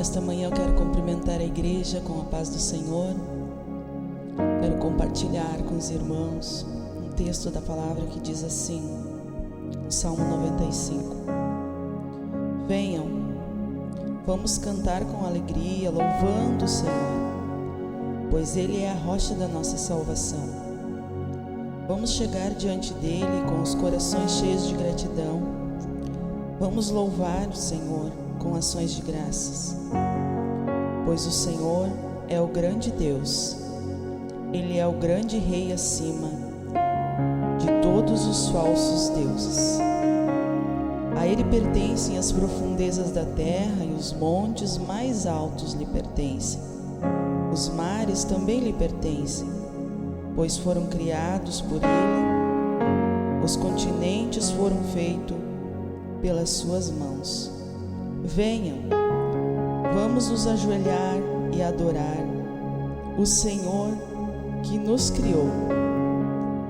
Nesta manhã eu quero cumprimentar a igreja com a paz do Senhor. Quero compartilhar com os irmãos um texto da palavra que diz assim, no Salmo 95. Venham, vamos cantar com alegria, louvando o Senhor, pois Ele é a rocha da nossa salvação. Vamos chegar diante dEle com os corações cheios de gratidão. Vamos louvar o Senhor com ações de graças, pois o Senhor é o grande Deus. Ele é o grande Rei acima de todos os falsos deuses. A Ele pertencem as profundezas da terra e os montes mais altos lhe pertencem. Os mares também lhe pertencem, pois foram criados por Ele. Os continentes foram feitos pelas suas mãos. Venham, vamos nos ajoelhar e adorar o Senhor que nos criou.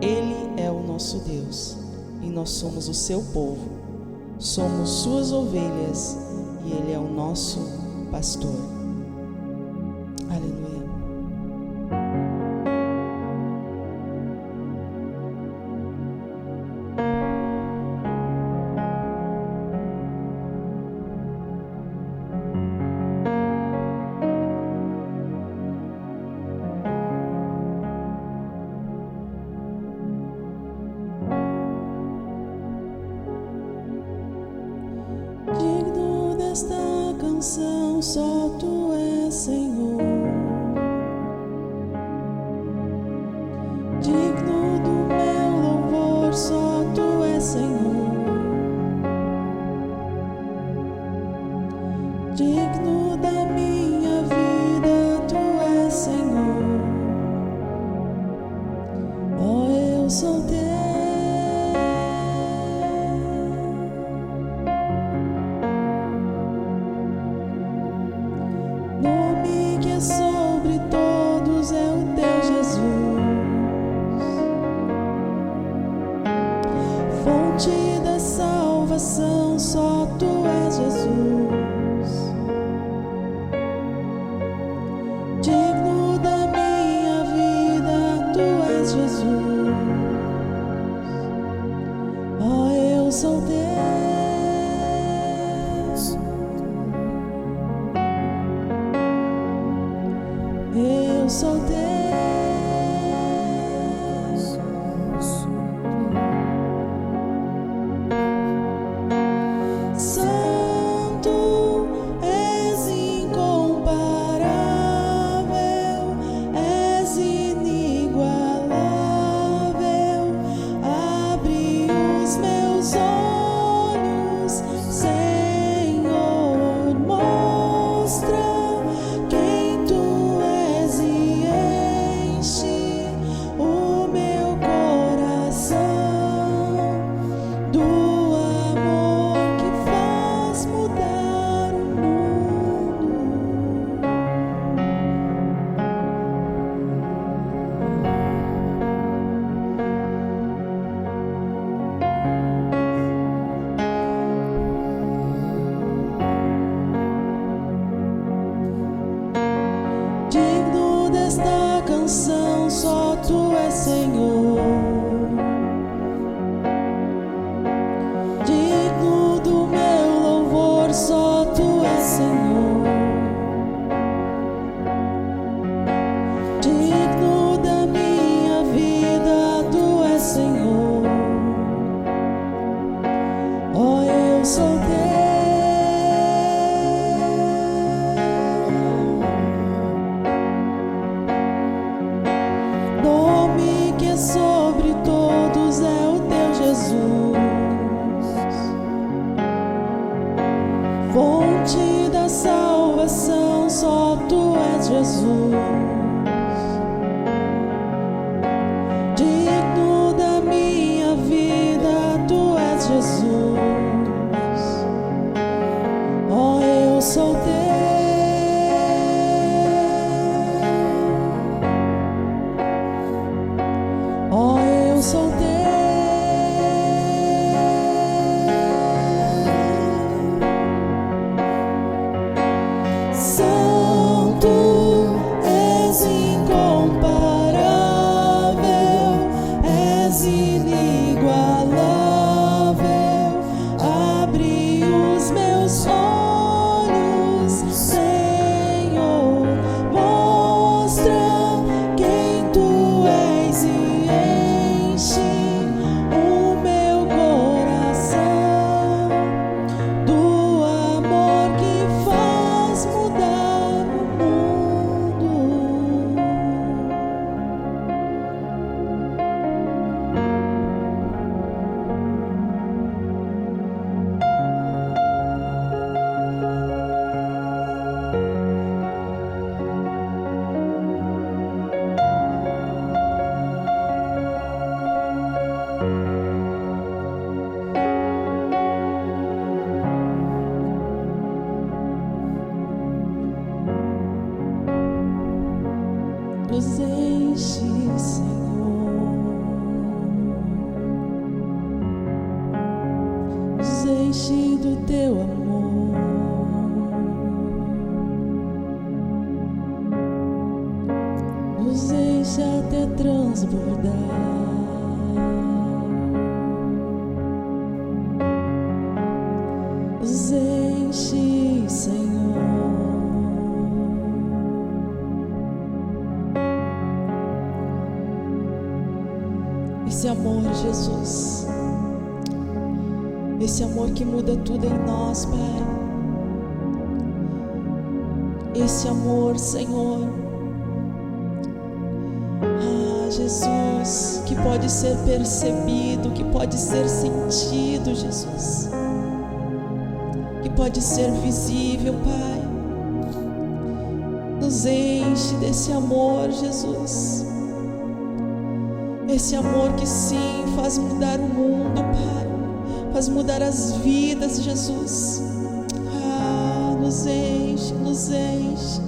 Ele é o nosso Deus e nós somos o seu povo. Somos suas ovelhas e Ele é o nosso pastor. Aleluia. Digno desta canção, só Tu és, Senhor. Digno do meu louvor, só Tu és, Senhor. Digno da minha vida, Tu és, Senhor. Oh, eu sou Teu. Nome que é sobre todos é o Teu Jesus. Fonte da salvação, só Tu és, Jesus. Digno da minha vida, Tu és, Jesus. Oh, eu sou Teu. Eu sou Teu. Santo, és incomparável, és inigualável. Abre os meus olhos, Senhor, mostra quem Tu és e enche o meu coração do amor que faz mudar o mundo. Digno desta canção, só Tu és, Senhor. Digno do meu louvor, só Tu és, Senhor. Digno da minha vida, Tu és, Senhor. Oh, eu sou Teu. Nome que é sobre todos é o Teu Jesus. Fonte da salvação, só Tu és, Jesus. Digno da minha vida, Tu és, Jesus. Oh, eu sou Teu. Oh, eu sou Teu. Nos enche, Senhor, nos enche do teu amor, nos enche até transbordar. Nos enche, Senhor. Esse amor, Jesus, esse amor que muda tudo em nós, Pai. Esse amor, Senhor, Jesus, que pode ser percebido, que pode ser sentido, Jesus, que pode ser visível, Pai. Nos enche desse amor, Jesus. Esse amor que sim faz mudar o mundo, Pai, faz mudar as vidas, Jesus. Nos enche, nos enche.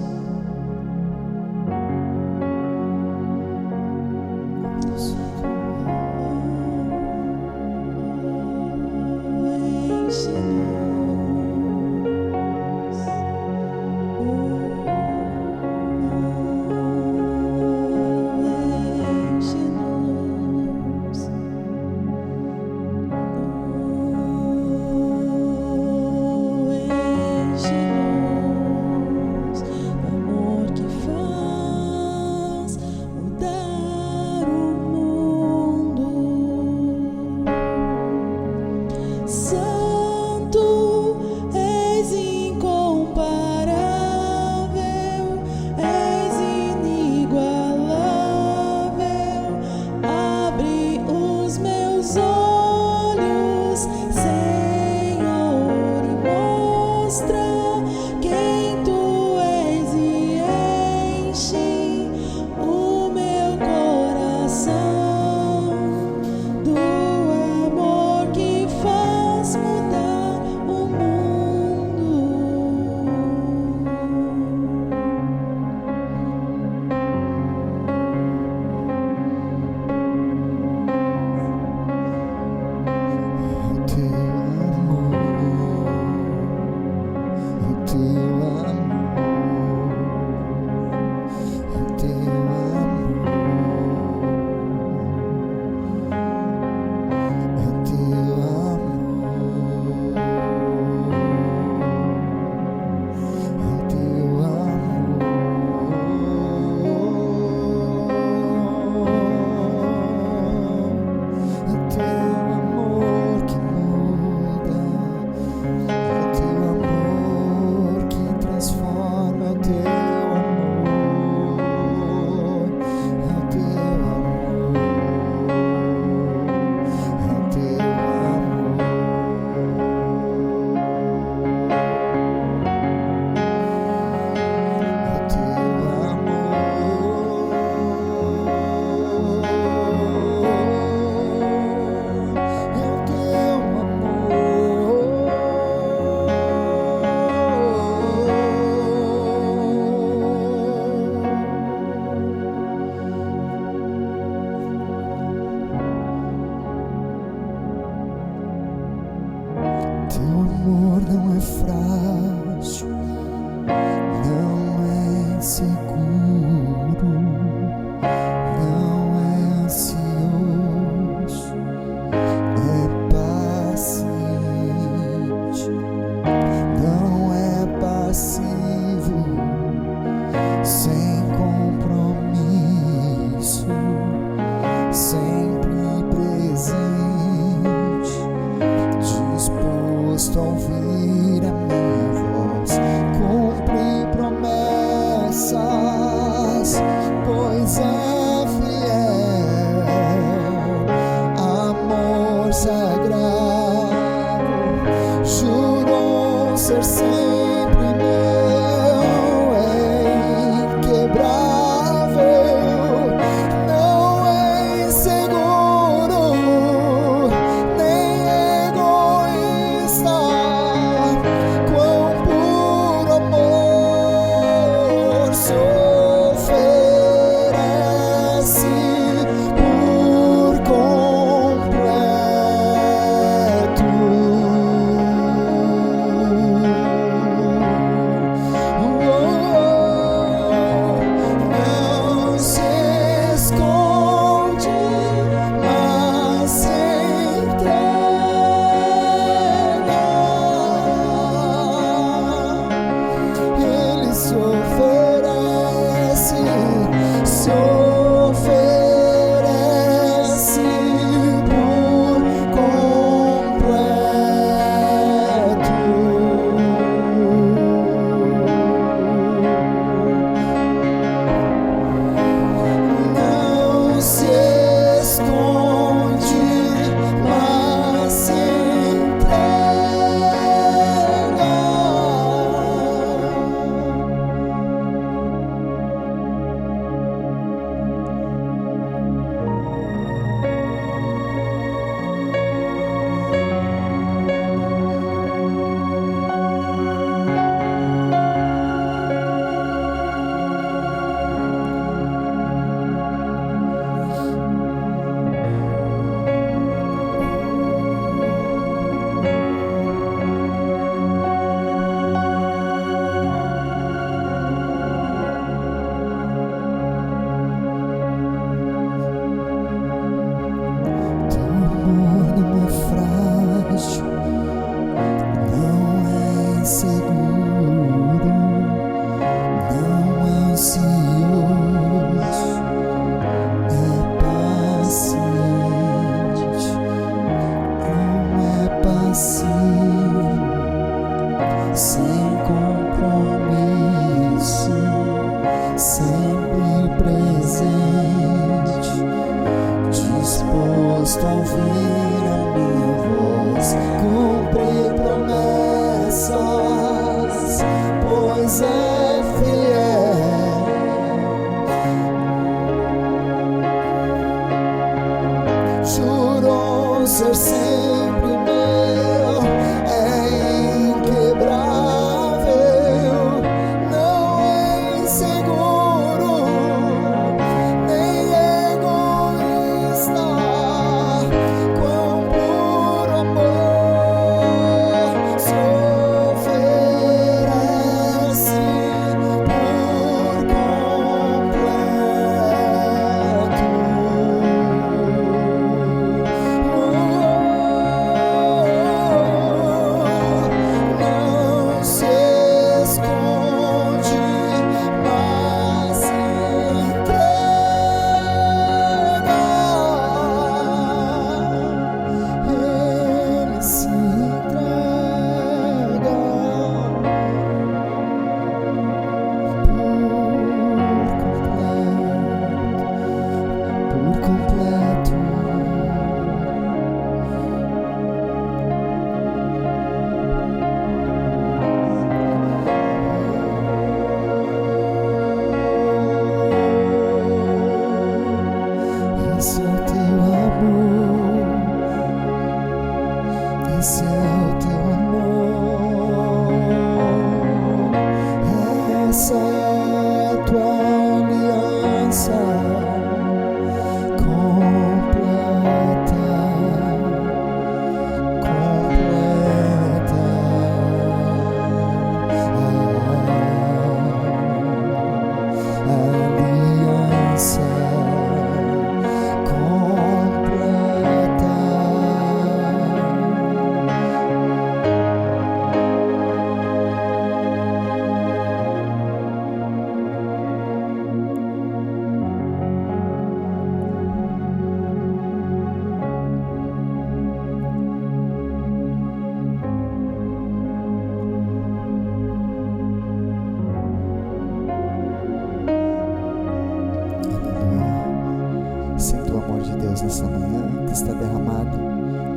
Nessa manhã que está derramado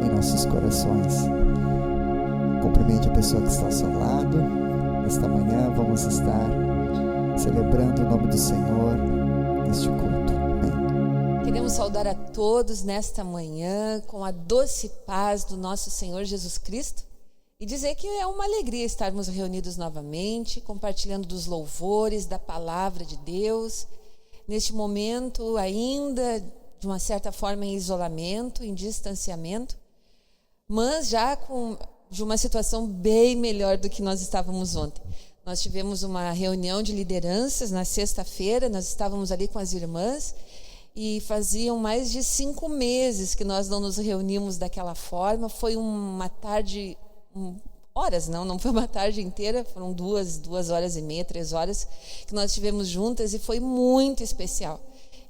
em nossos corações. Cumprimente a pessoa que está ao seu lado. Nesta manhã vamos estar celebrando o nome do Senhor neste culto. Amém. Queremos saudar a todos nesta manhã com a doce paz do nosso Senhor Jesus Cristo e dizer que é uma alegria estarmos reunidos novamente, compartilhando dos louvores, da palavra de Deus, neste momento ainda de uma certa forma em isolamento, em distanciamento, mas já de uma situação bem melhor do que nós estávamos ontem. Nós tivemos uma reunião de lideranças na sexta-feira, nós estávamos ali com as irmãs e faziam mais de 5 meses que nós não nos reuníamos daquela forma. Foi uma tarde, horas não foi uma tarde inteira, foram 2 horas e meia, 3 horas que nós tivemos juntas e foi muito especial.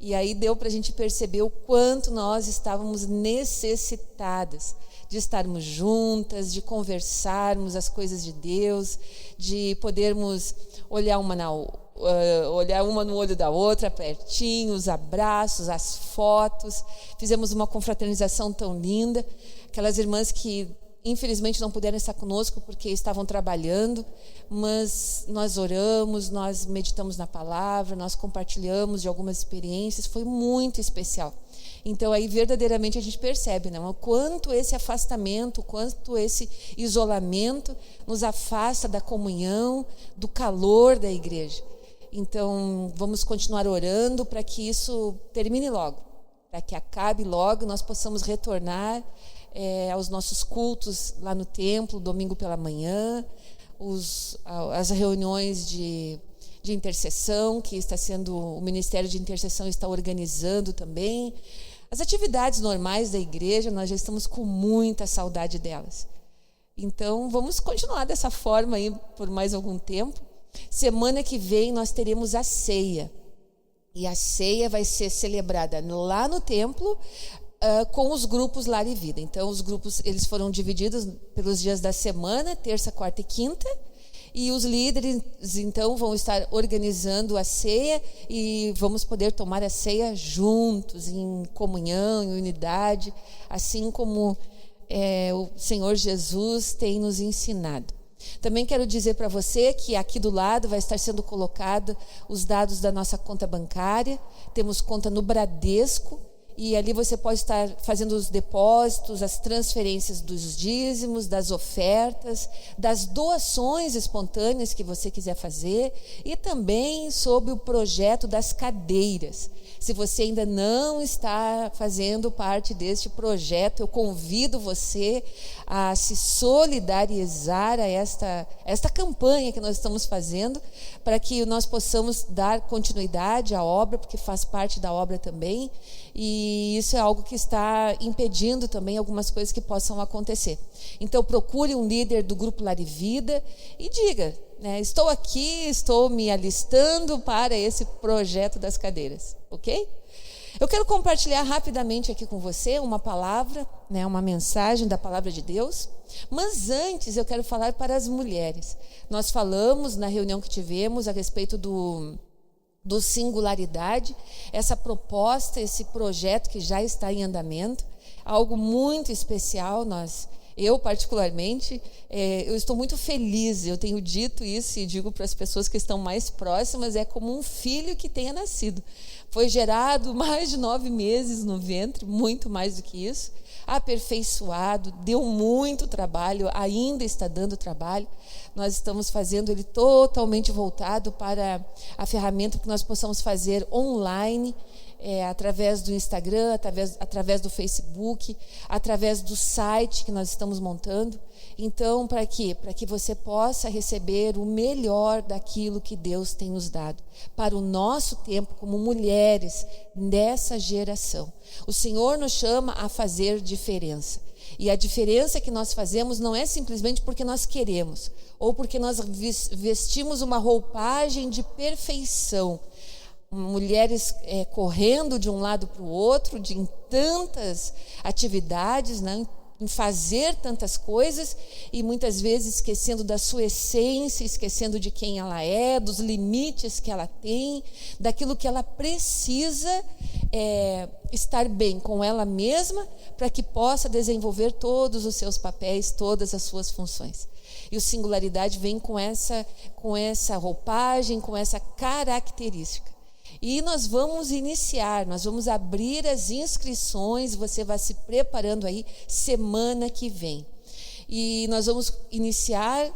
E aí deu para a gente perceber o quanto nós estávamos necessitadas de estarmos juntas, de conversarmos as coisas de Deus, de podermos olhar uma no olho da outra, pertinho, os abraços, as fotos. Fizemos uma confraternização tão linda. Aquelas irmãs que infelizmente não puderam estar conosco porque estavam trabalhando, mas nós oramos, nós meditamos na palavra, nós compartilhamos de algumas experiências, foi muito especial. Então aí verdadeiramente a gente percebe, né, o quanto esse afastamento, o quanto esse isolamento nos afasta da comunhão, do calor da igreja. Então vamos continuar orando para que isso termine logo, para que acabe logo, nós possamos retornar aos nossos cultos lá no templo, domingo pela manhã, as reuniões de intercessão que o Ministério de Intercessão está organizando também. As atividades normais da igreja, nós já estamos com muita saudade delas. Então, vamos continuar dessa forma aí por mais algum tempo. Semana que vem nós teremos a ceia. E a ceia vai ser celebrada lá no templo, com os grupos Lar e Vida. Então, os grupos eles foram divididos pelos dias da semana, terça, quarta e quinta, e os líderes, então, vão estar organizando a ceia e vamos poder tomar a ceia juntos, em comunhão, em unidade, assim como o Senhor Jesus tem nos ensinado. Também quero dizer para você que aqui do lado vai estar sendo colocado os dados da nossa conta bancária. Temos conta no Bradesco, e ali você pode estar fazendo os depósitos, as transferências dos dízimos, das ofertas, das doações espontâneas que você quiser fazer, e também sobre o projeto das cadeiras. Se você ainda não está fazendo parte deste projeto, eu convido você a se solidarizar a esta campanha que nós estamos fazendo, para que nós possamos dar continuidade à obra, porque faz parte da obra também, e isso é algo que está impedindo também algumas coisas que possam acontecer. Então procure um líder do Grupo Lar e Vida e diga, estou aqui, estou me alistando para esse projeto das cadeiras, ok? Eu quero compartilhar rapidamente aqui com você uma palavra, uma mensagem da palavra de Deus, mas antes eu quero falar para as mulheres. Nós falamos na reunião que tivemos a respeito do Singularidade, essa proposta, esse projeto que já está em andamento, algo muito especial. Eu particularmente, eu estou muito feliz, eu tenho dito isso e digo para as pessoas que estão mais próximas, é como um filho que tenha nascido. Foi gerado mais de 9 meses no ventre, muito mais do que isso. aperfeiçoado, deu muito trabalho, ainda está dando trabalho. Nós estamos fazendo ele totalmente voltado para a ferramenta que nós possamos fazer online, através do Instagram, através do Facebook, através do site que nós estamos montando. Então, para quê? Para que você possa receber o melhor daquilo que Deus tem nos dado, para o nosso tempo como mulheres dessa geração. O Senhor nos chama a fazer diferença. E a diferença que nós fazemos não é simplesmente porque nós queremos, ou porque nós vestimos uma roupagem de perfeição. Mulheres correndo de um lado para o outro, em tantas atividades, né, em fazer tantas coisas, e muitas vezes esquecendo da sua essência, esquecendo de quem ela é, dos limites que ela tem, daquilo que ela precisa estar bem com ela mesma, para que possa desenvolver todos os seus papéis, todas as suas funções. E o Singularidade vem com essa roupagem, com essa característica. E nós vamos iniciar, nós vamos abrir as inscrições, você vai se preparando aí semana que vem. E nós vamos iniciar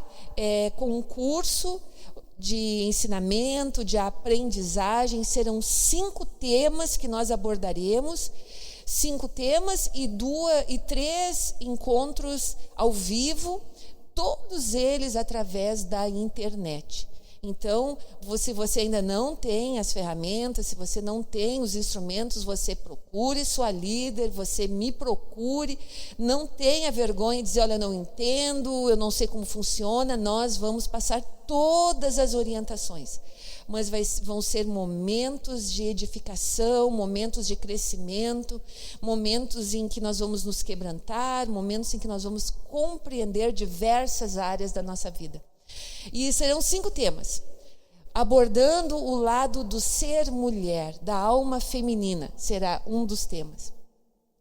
com um curso de ensinamento, de aprendizagem. Serão 5 temas que nós abordaremos, 5 temas e 3 encontros ao vivo, todos eles através da internet. Então, se você ainda não tem as ferramentas, se você não tem os instrumentos, você procure sua líder, você me procure, não tenha vergonha de dizer, olha, eu não entendo, eu não sei como funciona, nós vamos passar todas as orientações. Mas vão ser momentos de edificação, momentos de crescimento, momentos em que nós vamos nos quebrantar, momentos em que nós vamos compreender diversas áreas da nossa vida. E serão 5 temas, abordando o lado do ser mulher, da alma feminina, será um dos temas.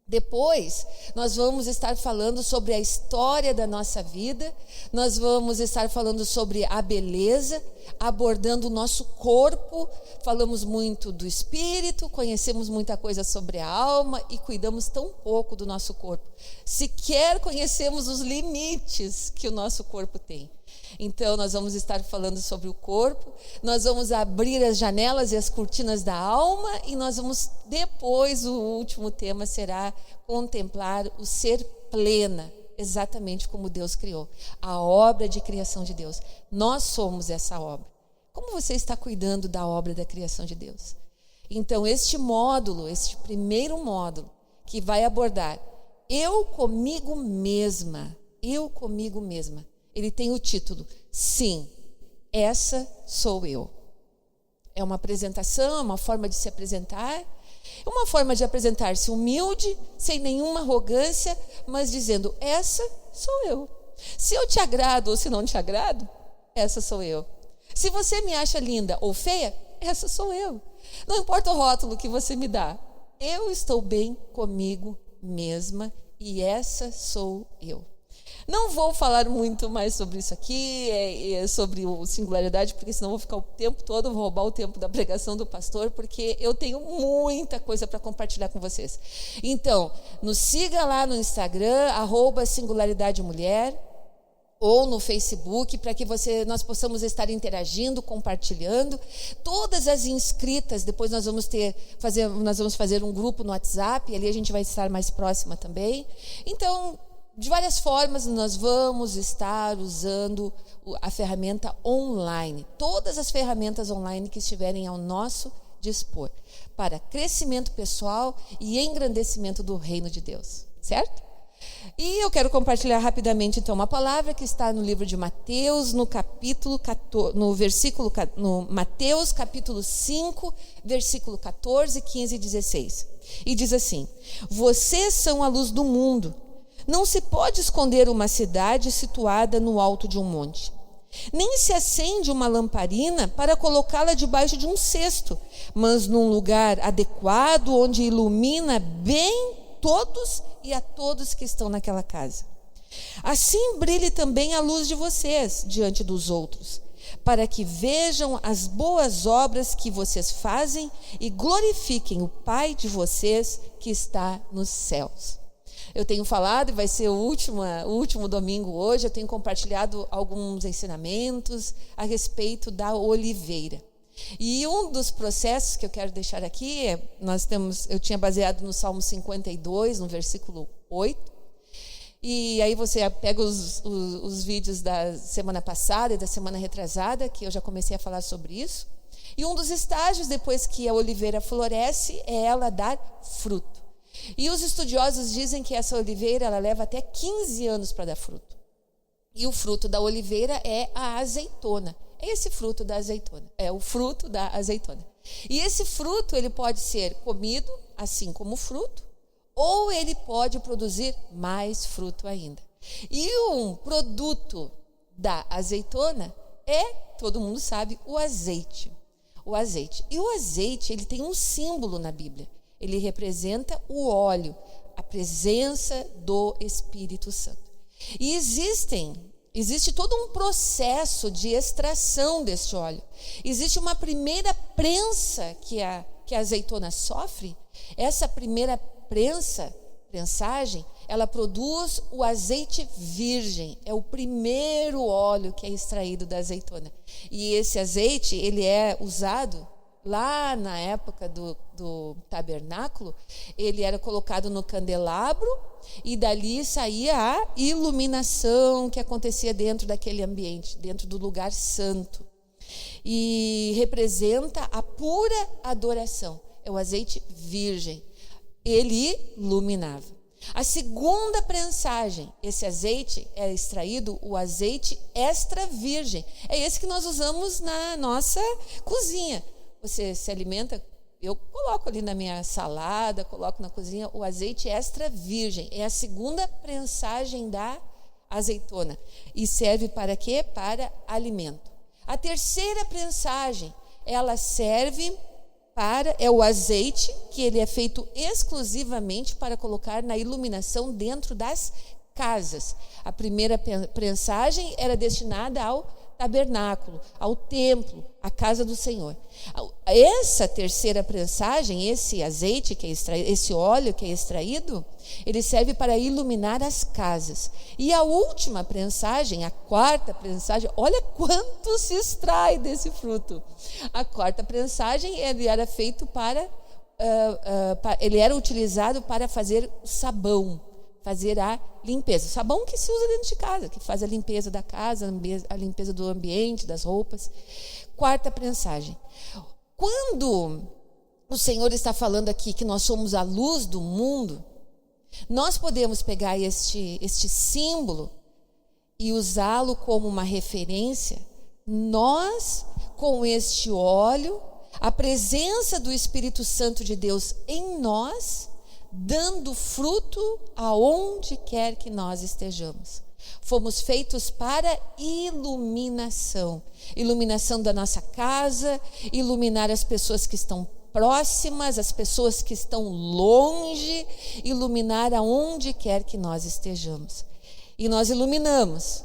Depois, nós vamos estar falando sobre a história da nossa vida, nós vamos estar falando sobre a beleza, abordando o nosso corpo, falamos muito do espírito, conhecemos muita coisa sobre a alma e cuidamos tão pouco do nosso corpo. Sequer conhecemos os limites que o nosso corpo tem. Então, nós vamos estar falando sobre o corpo, nós vamos abrir as janelas e as cortinas da alma e nós vamos, depois, o último tema será contemplar o ser plena, exatamente como Deus criou, a obra de criação de Deus. Nós somos essa obra. Como você está cuidando da obra da criação de Deus? Então, este primeiro módulo, que vai abordar eu comigo mesma, ele tem o título, Sim, essa sou eu. É uma apresentação, é uma forma de se apresentar, é uma forma de apresentar-se humilde, sem nenhuma arrogância, mas dizendo, essa sou eu. Se eu te agrado ou se não te agrado, essa sou eu. Se você me acha linda ou feia, essa sou eu. Não importa o rótulo que você me dá, eu estou bem comigo mesma e essa sou eu. Não vou falar muito mais sobre isso aqui, sobre o Singularidade, porque senão vou ficar o tempo todo, vou roubar o tempo da pregação do pastor, porque eu tenho muita coisa para compartilhar com vocês. Então, nos siga lá no Instagram, @SingularidadeMulher, ou no Facebook, para que nós possamos estar interagindo, compartilhando. Todas as inscritas, depois nós vamos fazer um grupo no WhatsApp, e ali a gente vai estar mais próxima também. Então, de várias formas, nós vamos estar usando a ferramenta online, todas as ferramentas online que estiverem ao nosso dispor, para crescimento pessoal e engrandecimento do reino de Deus, certo? E eu quero compartilhar rapidamente, então, uma palavra que está no livro de Mateus, no Mateus capítulo 5, versículo 14, 15 e 16. E diz assim, vocês são a luz do mundo. Não se pode esconder uma cidade situada no alto de um monte. Nem se acende uma lamparina para colocá-la debaixo de um cesto, mas num lugar adequado onde ilumina bem todos e a todos que estão naquela casa. Assim brilhe também a luz de vocês diante dos outros, para que vejam as boas obras que vocês fazem e glorifiquem o Pai de vocês que está nos céus. Eu tenho falado, e vai ser o último domingo hoje, eu tenho compartilhado alguns ensinamentos a respeito da oliveira. E um dos processos que eu quero deixar aqui eu tinha baseado no Salmo 52, no versículo 8. E aí você pega os vídeos da semana passada e da semana retrasada, que eu já comecei a falar sobre isso. E um dos estágios depois que a oliveira floresce é ela dar fruto. E os estudiosos dizem que essa oliveira ela leva até 15 anos para dar fruto. E o fruto da oliveira é a azeitona. É esse fruto da azeitona. É o fruto da azeitona. E esse fruto ele pode ser comido, assim como o fruto, ou ele pode produzir mais fruto ainda. E um produto da azeitona todo mundo sabe, o azeite. O azeite. E o azeite ele tem um símbolo na Bíblia. Ele representa o óleo, a presença do Espírito Santo. E existe todo um processo de extração deste óleo. Existe uma primeira prensa que a azeitona sofre. Essa primeira prensagem, ela produz o azeite virgem. É o primeiro óleo que é extraído da azeitona. E esse azeite, ele é usado lá na época do tabernáculo, ele era colocado no candelabro e dali saía a iluminação que acontecia dentro daquele ambiente, dentro do lugar santo. E representa a pura adoração. É o azeite virgem. Ele iluminava. A segunda prensagem, esse azeite é extraído, o azeite extra virgem. É esse que nós usamos na nossa cozinha. Você se alimenta, eu coloco ali na minha salada, coloco na cozinha o azeite extra virgem. É a segunda prensagem da azeitona. E serve para quê? Para alimento. A terceira prensagem, ela serve é o azeite, que ele é feito exclusivamente para colocar na iluminação dentro das casas. A primeira prensagem era destinada ao tabernáculo, ao templo, à casa do Senhor. Essa terceira prensagem, esse azeite que é extraído, esse óleo que é extraído, ele serve para iluminar as casas. E a última prensagem, a quarta prensagem, olha quanto se extrai desse fruto. A quarta prensagem, ele era feito ele era utilizado para fazer o sabão, fazer a limpeza. O sabão que se usa dentro de casa, que faz a limpeza da casa, a limpeza do ambiente, das roupas. Quarta prensagem. Quando o Senhor está falando aqui que nós somos a luz do mundo, nós podemos pegar este símbolo e usá-lo como uma referência. Nós, com este óleo, a presença do Espírito Santo de Deus em nós, dando fruto aonde quer que nós estejamos. Fomos feitos para iluminação. Iluminação da nossa casa, iluminar as pessoas que estão próximas, as pessoas que estão longe, iluminar aonde quer que nós estejamos. E nós iluminamos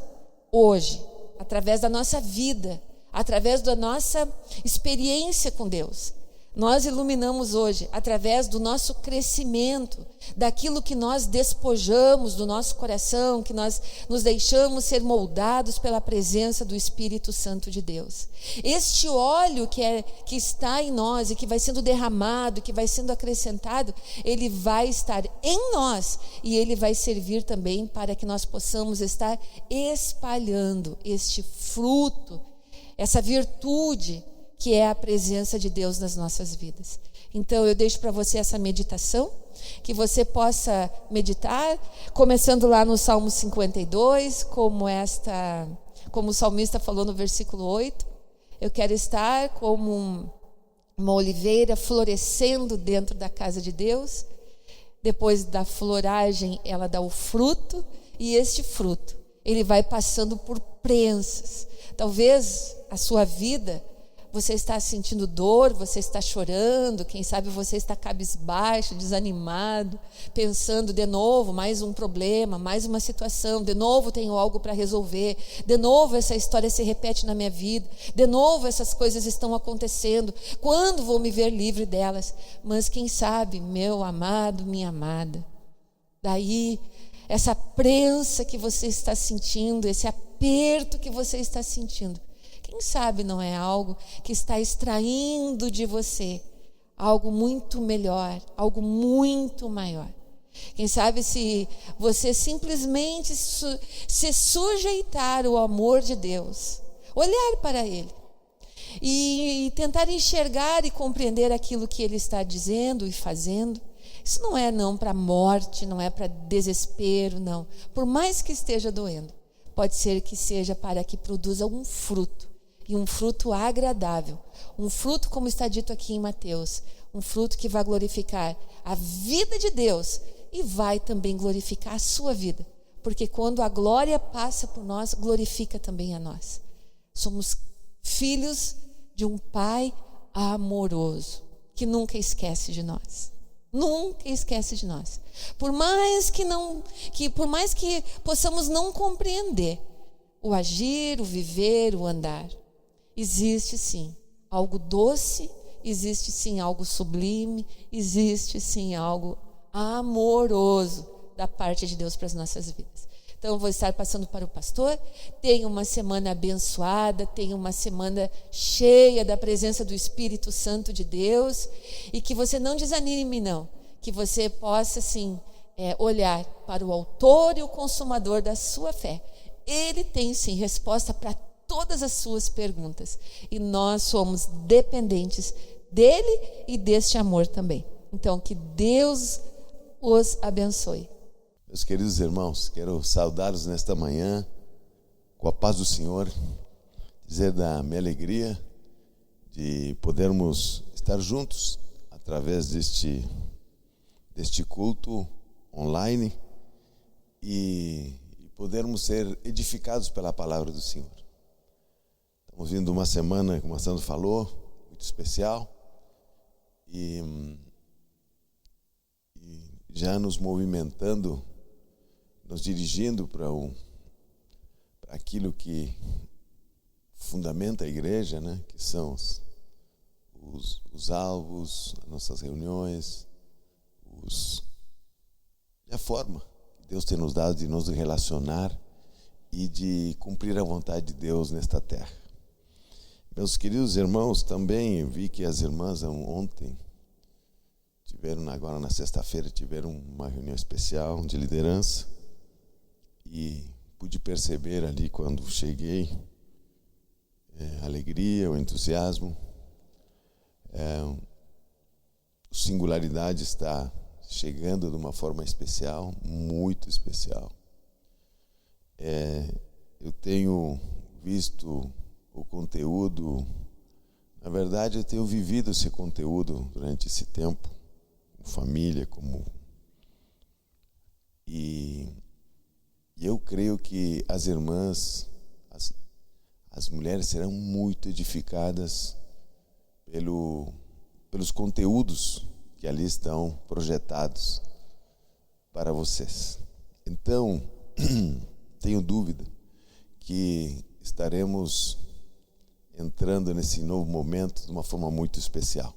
hoje, através da nossa vida, através da nossa experiência com Deus. Nós iluminamos hoje através do nosso crescimento, daquilo que nós despojamos do nosso coração, que nós nos deixamos ser moldados pela presença do Espírito Santo de Deus. Este óleo que está em nós e que vai sendo derramado, que vai sendo acrescentado, ele vai estar em nós e ele vai servir também para que nós possamos estar espalhando este fruto, essa virtude que é a presença de Deus nas nossas vidas. Então eu deixo para você essa meditação, que você possa meditar, começando lá no Salmo 52, como o salmista falou no versículo 8, eu quero estar como uma oliveira florescendo dentro da casa de Deus. Depois da floragem, ela dá o fruto, e este fruto, ele vai passando por prensas. Talvez a sua vida, você está sentindo dor, você está chorando, quem sabe você está cabisbaixo, desanimado, pensando de novo, mais um problema, mais uma situação, de novo tenho algo para resolver, de novo essa história se repete na minha vida, de novo essas coisas estão acontecendo, quando vou me ver livre delas? Mas quem sabe, meu amado, minha amada, Daí, essa prensa que você está sentindo, esse aperto que você está sentindo, quem sabe não é algo que está extraindo de você algo muito melhor, algo muito maior. Quem sabe se você simplesmente se sujeitar ao amor de Deus, olhar para Ele e tentar enxergar e compreender aquilo que Ele está dizendo e fazendo. Isso não é para morte, não é para desespero, não. Por mais que esteja doendo, pode ser que seja para que produza um fruto, e um fruto agradável, um fruto, como está dito aqui em Mateus, um fruto que vai glorificar a vida de Deus e vai também glorificar a sua vida, porque quando a glória passa por nós, glorifica também a nós. Somos filhos de um Pai amoroso, que nunca esquece de nós. Nunca esquece de nós. Por mais que possamos não compreender o agir, o viver, o andar, existe sim algo doce, existe sim algo sublime, existe sim algo amoroso da parte de Deus para as nossas vidas. Então eu vou estar passando para o pastor. Tenha uma semana abençoada, tenha uma semana cheia da presença do Espírito Santo de Deus, e que você não desanime, não, que você possa sim olhar para o autor e o consumador da sua fé. Ele tem sim resposta para todas as suas perguntas, e nós somos dependentes dele e deste amor também. Então que Deus os abençoe. Meus queridos irmãos, quero saudá-los nesta manhã com a paz do Senhor, dizer da minha alegria de podermos estar juntos através deste culto online e podermos ser edificados pela palavra do Senhor. Estamos vindo uma semana, como a Sandra falou, muito especial, e já nos movimentando, nos dirigindo para aquilo que fundamenta a igreja, né? Que são os alvos, as nossas reuniões, a forma que Deus tem nos dado de nos relacionar e de cumprir a vontade de Deus nesta terra. Meus queridos irmãos, também vi que as irmãs ontem agora na sexta-feira, tiveram uma reunião especial de liderança, e pude perceber ali quando cheguei a alegria, o entusiasmo, a singularidade está chegando de uma forma especial, muito especial. Eu tenho visto o conteúdo, na verdade eu tenho vivido esse conteúdo durante esse tempo, com família, e eu creio que as irmãs, as mulheres serão muito edificadas pelos conteúdos que ali estão projetados para vocês. Então, tenho dúvida que estaremos entrando nesse novo momento de uma forma muito especial.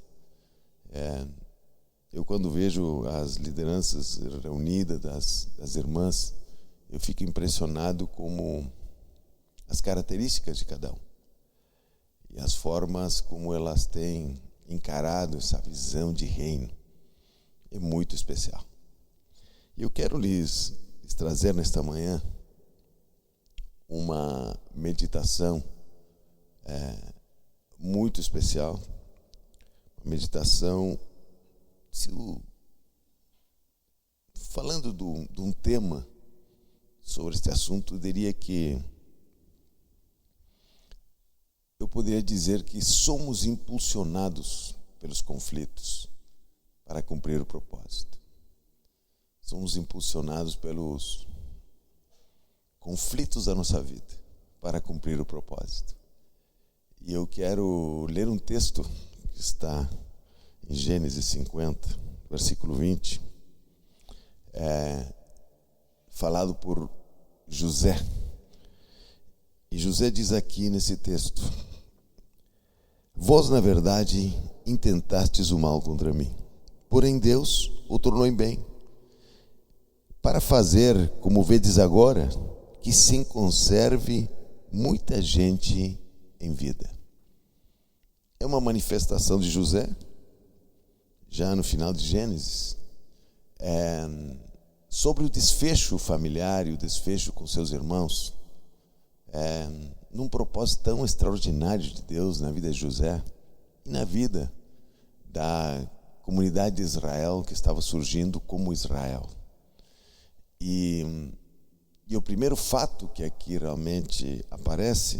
Eu, quando vejo as lideranças reunidas das irmãs, eu fico impressionado como as características de cada um e as formas como elas têm encarado essa visão de reino. É muito especial. E eu quero lhes trazer nesta manhã uma meditação muito especial, uma meditação falando de um tema sobre este assunto. Eu diria que eu poderia dizer que somos impulsionados pelos conflitos para cumprir o propósito. Somos impulsionados pelos conflitos da nossa vida para cumprir o propósito. E eu quero ler um texto que está em Gênesis 50, versículo 20, falado por José. E José diz aqui nesse texto: vós, na verdade, intentastes o mal contra mim, porém Deus o tornou em bem, para fazer, como vedes agora, que se conserve muita gente em vida. É uma manifestação de José, já no final de Gênesis, sobre o desfecho familiar e o desfecho com seus irmãos, num propósito tão extraordinário de Deus na vida de José e na vida da comunidade de Israel que estava surgindo como Israel. E o primeiro fato que aqui realmente aparece,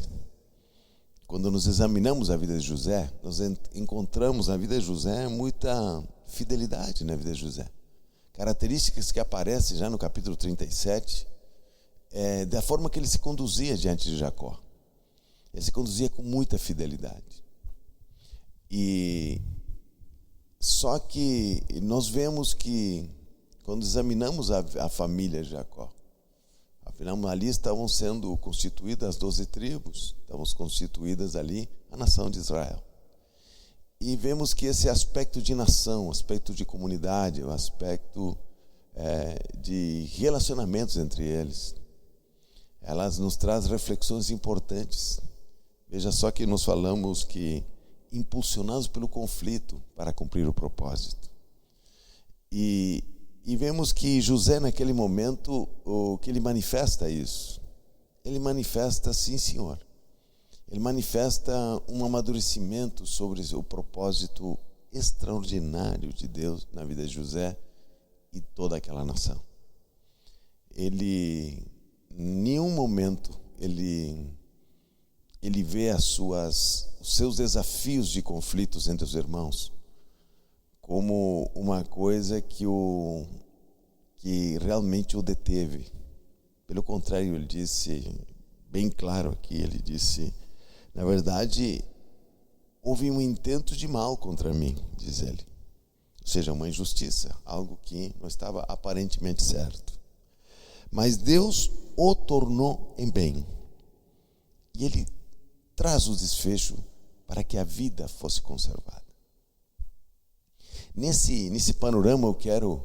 quando nos examinamos a vida de José, nós encontramos na vida de José muita fidelidade na vida de José. Características que aparecem já no capítulo 37, da forma que ele se conduzia diante de Jacó. Ele se conduzia com muita fidelidade. E só que nós vemos que, quando examinamos a família de Jacó, afinal, ali estavam sendo constituídas as 12 tribos, estavam constituídas ali a nação de Israel. E vemos que esse aspecto de nação, aspecto de comunidade, o aspecto de relacionamentos entre eles, elas nos trazem reflexões importantes. Veja só que nós falamos que impulsionados pelo conflito para cumprir o propósito. E vemos que José, naquele momento, o que ele manifesta isso. Ele manifesta, sim, Senhor. Ele manifesta um amadurecimento sobre o propósito extraordinário de Deus na vida de José e toda aquela nação. Ele, em nenhum momento, ele vê os seus desafios de conflitos entre os irmãos como uma coisa que realmente o deteve. Pelo contrário, ele disse, bem claro aqui, ele disse, na verdade, houve um intento de mal contra mim, diz ele. Ou seja, uma injustiça, algo que não estava aparentemente certo. Mas Deus o tornou em bem. E ele traz o desfecho para que a vida fosse conservada. Nesse panorama eu quero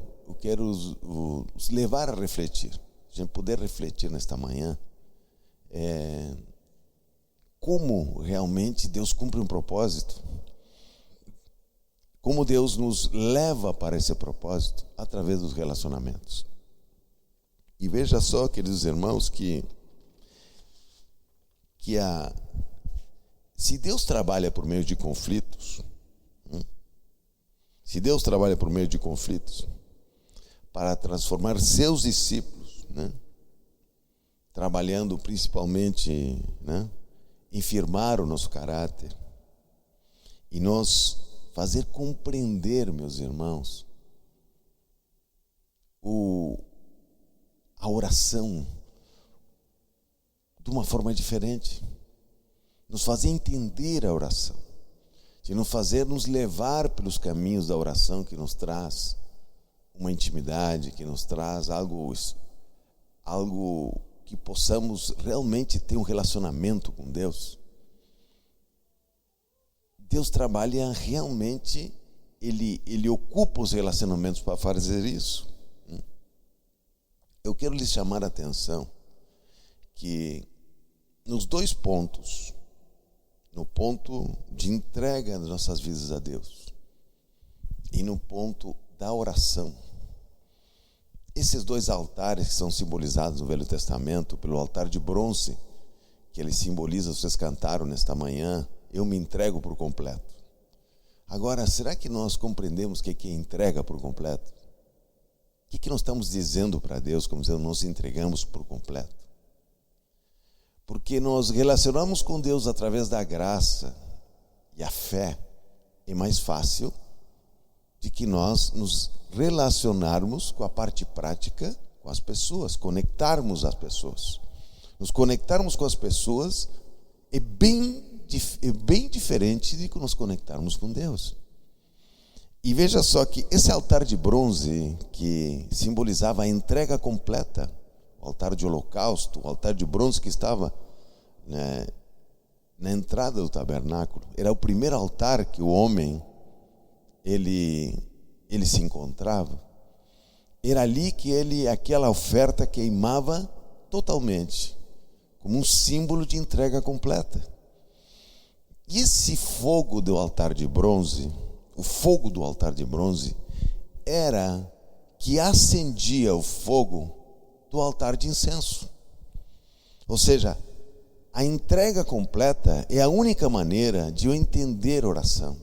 os levar a refletir, a gente poder refletir nesta manhã, como realmente Deus cumpre um propósito, como Deus nos leva para esse propósito através dos relacionamentos. E veja só, queridos irmãos, que se Deus trabalha por meio de conflitos, para transformar seus discípulos, trabalhando principalmente, em firmar o nosso caráter e nos fazer compreender, meus irmãos, a oração de uma forma diferente, nos fazer entender a oração, de nos fazer nos levar pelos caminhos da oração que nos traz uma intimidade, que nos traz algo que possamos realmente ter um relacionamento com Deus. Deus trabalha realmente, Ele ocupa os relacionamentos para fazer isso. Eu quero lhes chamar a atenção que nos dois pontos, no ponto de entrega das nossas vidas a Deus e no ponto da oração, esses dois altares que são simbolizados no Velho Testamento, pelo altar de bronze, que ele simboliza, vocês cantaram nesta manhã, eu me entrego por completo. Agora, será que nós compreendemos o que é entrega por completo? O que nós estamos dizendo para Deus, como dizendo, nós entregamos por completo? Porque nós relacionamos com Deus através da graça e a fé. É mais fácil de que nós nos relacionarmos com a parte prática, com as pessoas, conectarmos as pessoas. Nos conectarmos com as pessoas é bem diferente de nos conectarmos com Deus. E veja só que esse altar de bronze que simbolizava a entrega completa, o altar de holocausto, o altar de bronze que estava na entrada do tabernáculo, era o primeiro altar que o homem ele se encontrava. era ali que aquela oferta queimava totalmente, como um símbolo de entrega completa. E esse fogo do altar de bronze, o fogo do altar de bronze, era que acendia o fogo do altar de incenso. Ou seja, a entrega completa é a única maneira de eu entender oração,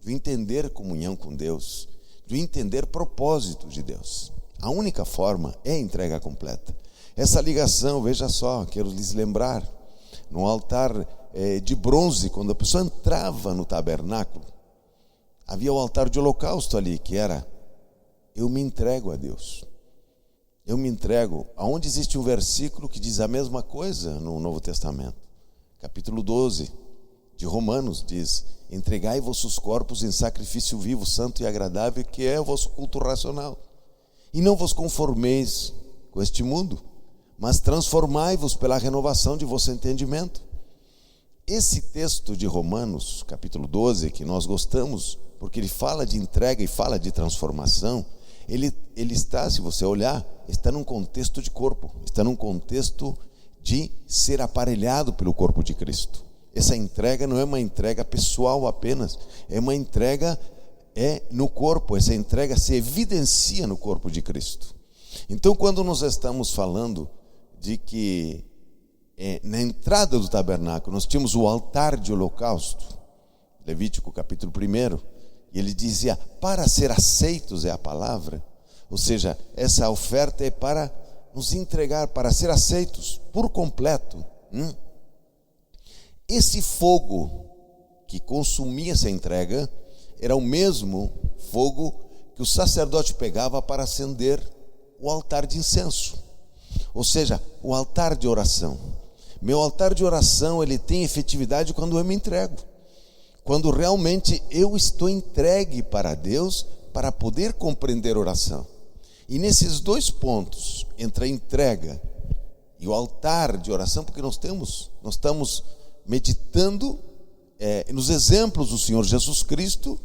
de eu entender comunhão com Deus, de eu entender propósito de Deus. A única forma é a entrega completa. Essa ligação, veja só, quero lhes lembrar, no altar de bronze, quando a pessoa entrava no tabernáculo, havia o altar de holocausto ali, que era: eu me entrego a Deus. Eu me entrego. Aonde existe um versículo que diz a mesma coisa no Novo Testamento? Capítulo 12 de Romanos diz: entregai vossos corpos em sacrifício vivo, santo e agradável, que é o vosso culto racional. E não vos conformeis com este mundo, mas transformai-vos pela renovação de vosso entendimento. Esse texto de Romanos, capítulo 12, que nós gostamos, porque ele fala de entrega e fala de transformação, ele está, se você olhar, está num contexto de corpo, está num contexto de ser aparelhado pelo corpo de Cristo. Essa entrega não é uma entrega pessoal apenas, é uma entrega no corpo, essa entrega se evidencia no corpo de Cristo. Então, quando nós estamos falando de que na entrada do tabernáculo nós tínhamos o altar de holocausto, Levítico capítulo 1, e ele dizia: para ser aceitos é a palavra, ou seja, essa oferta é para nos entregar, para ser aceitos por completo. Esse fogo que consumia essa entrega era o mesmo fogo que o sacerdote pegava para acender o altar de incenso, ou seja, o altar de oração. Meu altar de oração, ele tem efetividade quando eu me entrego, quando realmente eu estou entregue para Deus, para poder compreender oração. E nesses dois pontos, entre a entrega e o altar de oração, porque nós estamos meditando nos exemplos do Senhor Jesus Cristo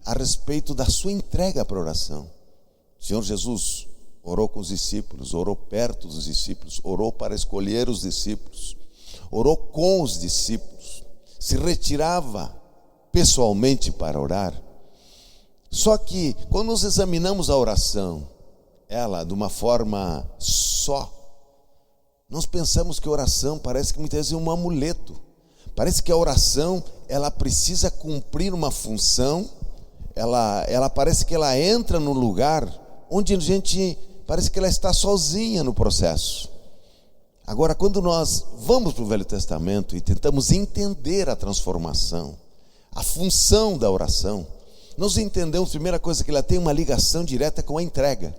a respeito da sua entrega para a oração. O Senhor Jesus orou com os discípulos, orou perto dos discípulos, orou para escolher os discípulos, orou com os discípulos, se retirava pessoalmente para orar. Só que quando nós examinamos a oração, ela de uma forma só, nós pensamos que a oração parece que muitas vezes é um amuleto. Parece que a oração, ela precisa cumprir uma função, ela parece que ela entra no lugar onde a gente parece que ela está sozinha no processo. Agora, quando nós vamos para o Velho Testamento e tentamos entender a transformação, a função da oração, nós entendemos, primeira coisa, que ela tem uma ligação direta com a entrega.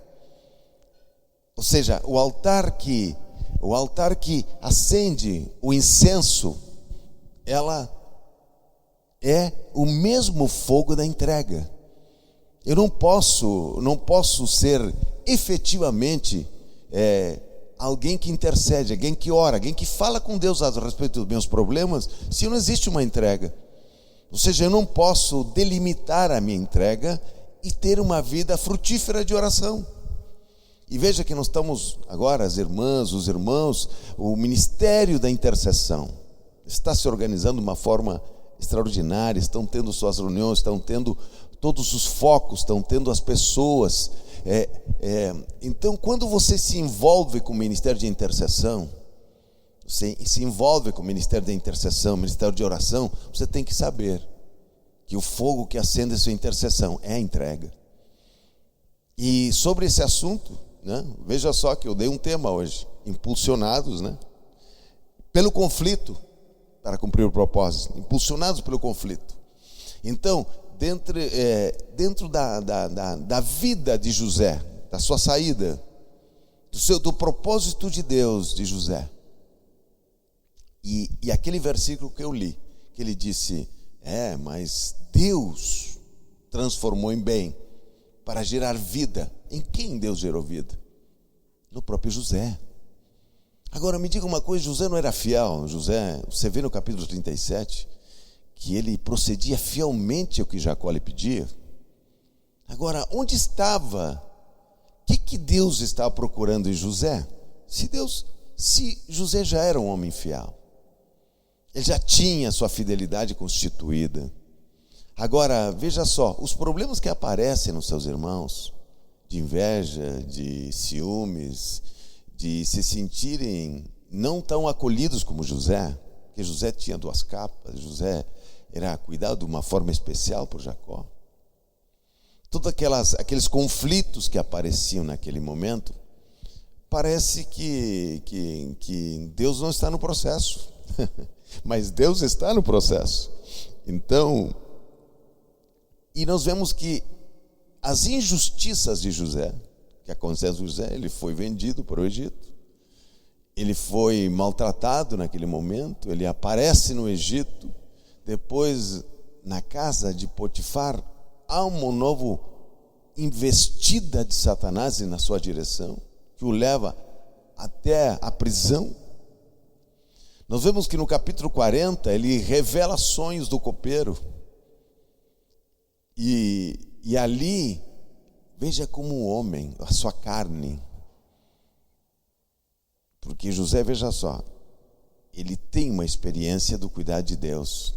Ou seja, o altar que acende o incenso, ela é o mesmo fogo da entrega. Eu não posso ser efetivamente alguém que intercede, alguém que ora, alguém que fala com Deus a respeito dos meus problemas, se não existe uma entrega. Ou seja, eu não posso delimitar a minha entrega e ter uma vida frutífera de oração. E veja que nós estamos agora, as irmãs, os irmãos, o ministério da intercessão está se organizando de uma forma extraordinária, estão tendo suas reuniões, estão tendo todos os focos, estão tendo as pessoas. Então, quando você se envolve com o ministério de intercessão, você se envolve com o ministério da intercessão, o ministério de oração, você tem que saber que o fogo que acende a sua intercessão é a entrega. E sobre esse assunto, veja só que eu dei um tema hoje: impulsionados pelo conflito para cumprir o propósito, impulsionados pelo conflito. Então, dentro da vida de José, da sua saída, do propósito de Deus de José, e aquele versículo que eu li, que ele disse: mas Deus transformou em bem para gerar vida. Em quem Deus gerou vida? No próprio José. Agora me diga uma coisa: José não era fiel? José, você vê no capítulo 37 que ele procedia fielmente ao que Jacó lhe pedia. Agora, onde estava que Deus estava procurando em José? Se José já era um homem fiel, ele já tinha sua fidelidade constituída. Agora, veja só, os problemas que aparecem nos seus irmãos, de inveja, de ciúmes, de se sentirem não tão acolhidos como José, porque José tinha 2 capas, José era cuidado de uma forma especial por Jacó. Todos aqueles conflitos que apareciam naquele momento, parece que Deus não está no processo, mas Deus está no processo. Então, e nós vemos que as injustiças de José, que acontece com José, ele foi vendido para o Egito, ele foi maltratado naquele momento, ele aparece no Egito, depois na casa de Potifar, há uma nova investida de Satanás na sua direção, que o leva até a prisão. Nós vemos que no capítulo 40, ele revela sonhos do copeiro, e ali, veja como o homem, a sua carne, porque José, veja só, ele tem uma experiência do cuidado de Deus,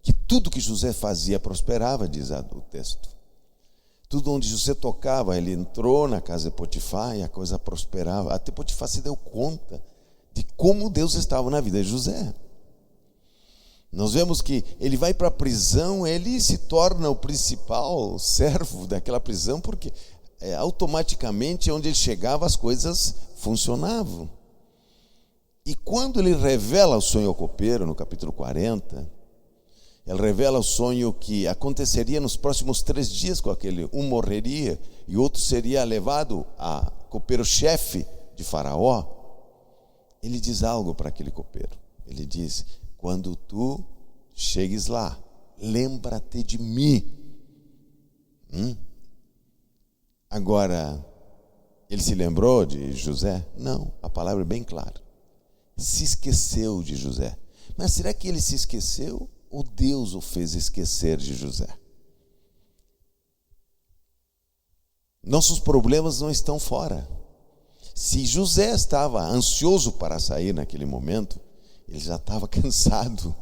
que tudo que José fazia prosperava, diz o texto. Tudo onde José tocava, ele entrou na casa de Potifar e a coisa prosperava. Até Potifar se deu conta de como Deus estava na vida de José. Nós vemos que ele vai para a prisão, ele se torna o principal servo daquela prisão, porque automaticamente onde ele chegava as coisas funcionavam. E quando ele revela o sonho ao copeiro, no capítulo 40, ele revela o sonho que aconteceria nos próximos 3 dias com aquele. Um morreria e outro seria levado a copeiro-chefe de Faraó. Ele diz algo para aquele copeiro. Ele diz: quando tu chegues lá, lembra-te de mim. Agora, ele se lembrou de José? Não, a palavra é bem clara. Se esqueceu de José. Mas será que ele se esqueceu ou Deus o fez esquecer de José? Nossos problemas não estão fora. Se José estava ansioso para sair naquele momento, ele já estava cansado,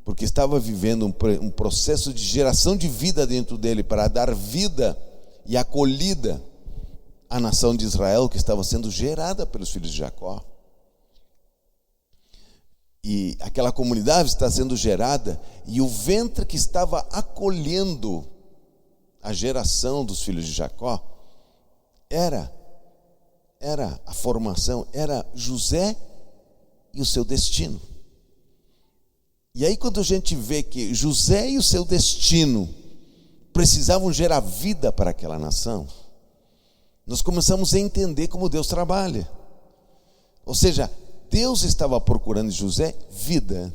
porque estava vivendo um processo de geração de vida dentro dele para dar vida e acolhida à nação de Israel que estava sendo gerada pelos filhos de Jacó. E aquela comunidade está sendo gerada, e o ventre que estava acolhendo a geração dos filhos de Jacó era a formação, era José e o seu destino. E aí, quando a gente vê que José e o seu destino precisavam gerar vida para aquela nação, nós começamos a entender como Deus trabalha. Ou seja, Deus estava procurando em José vida,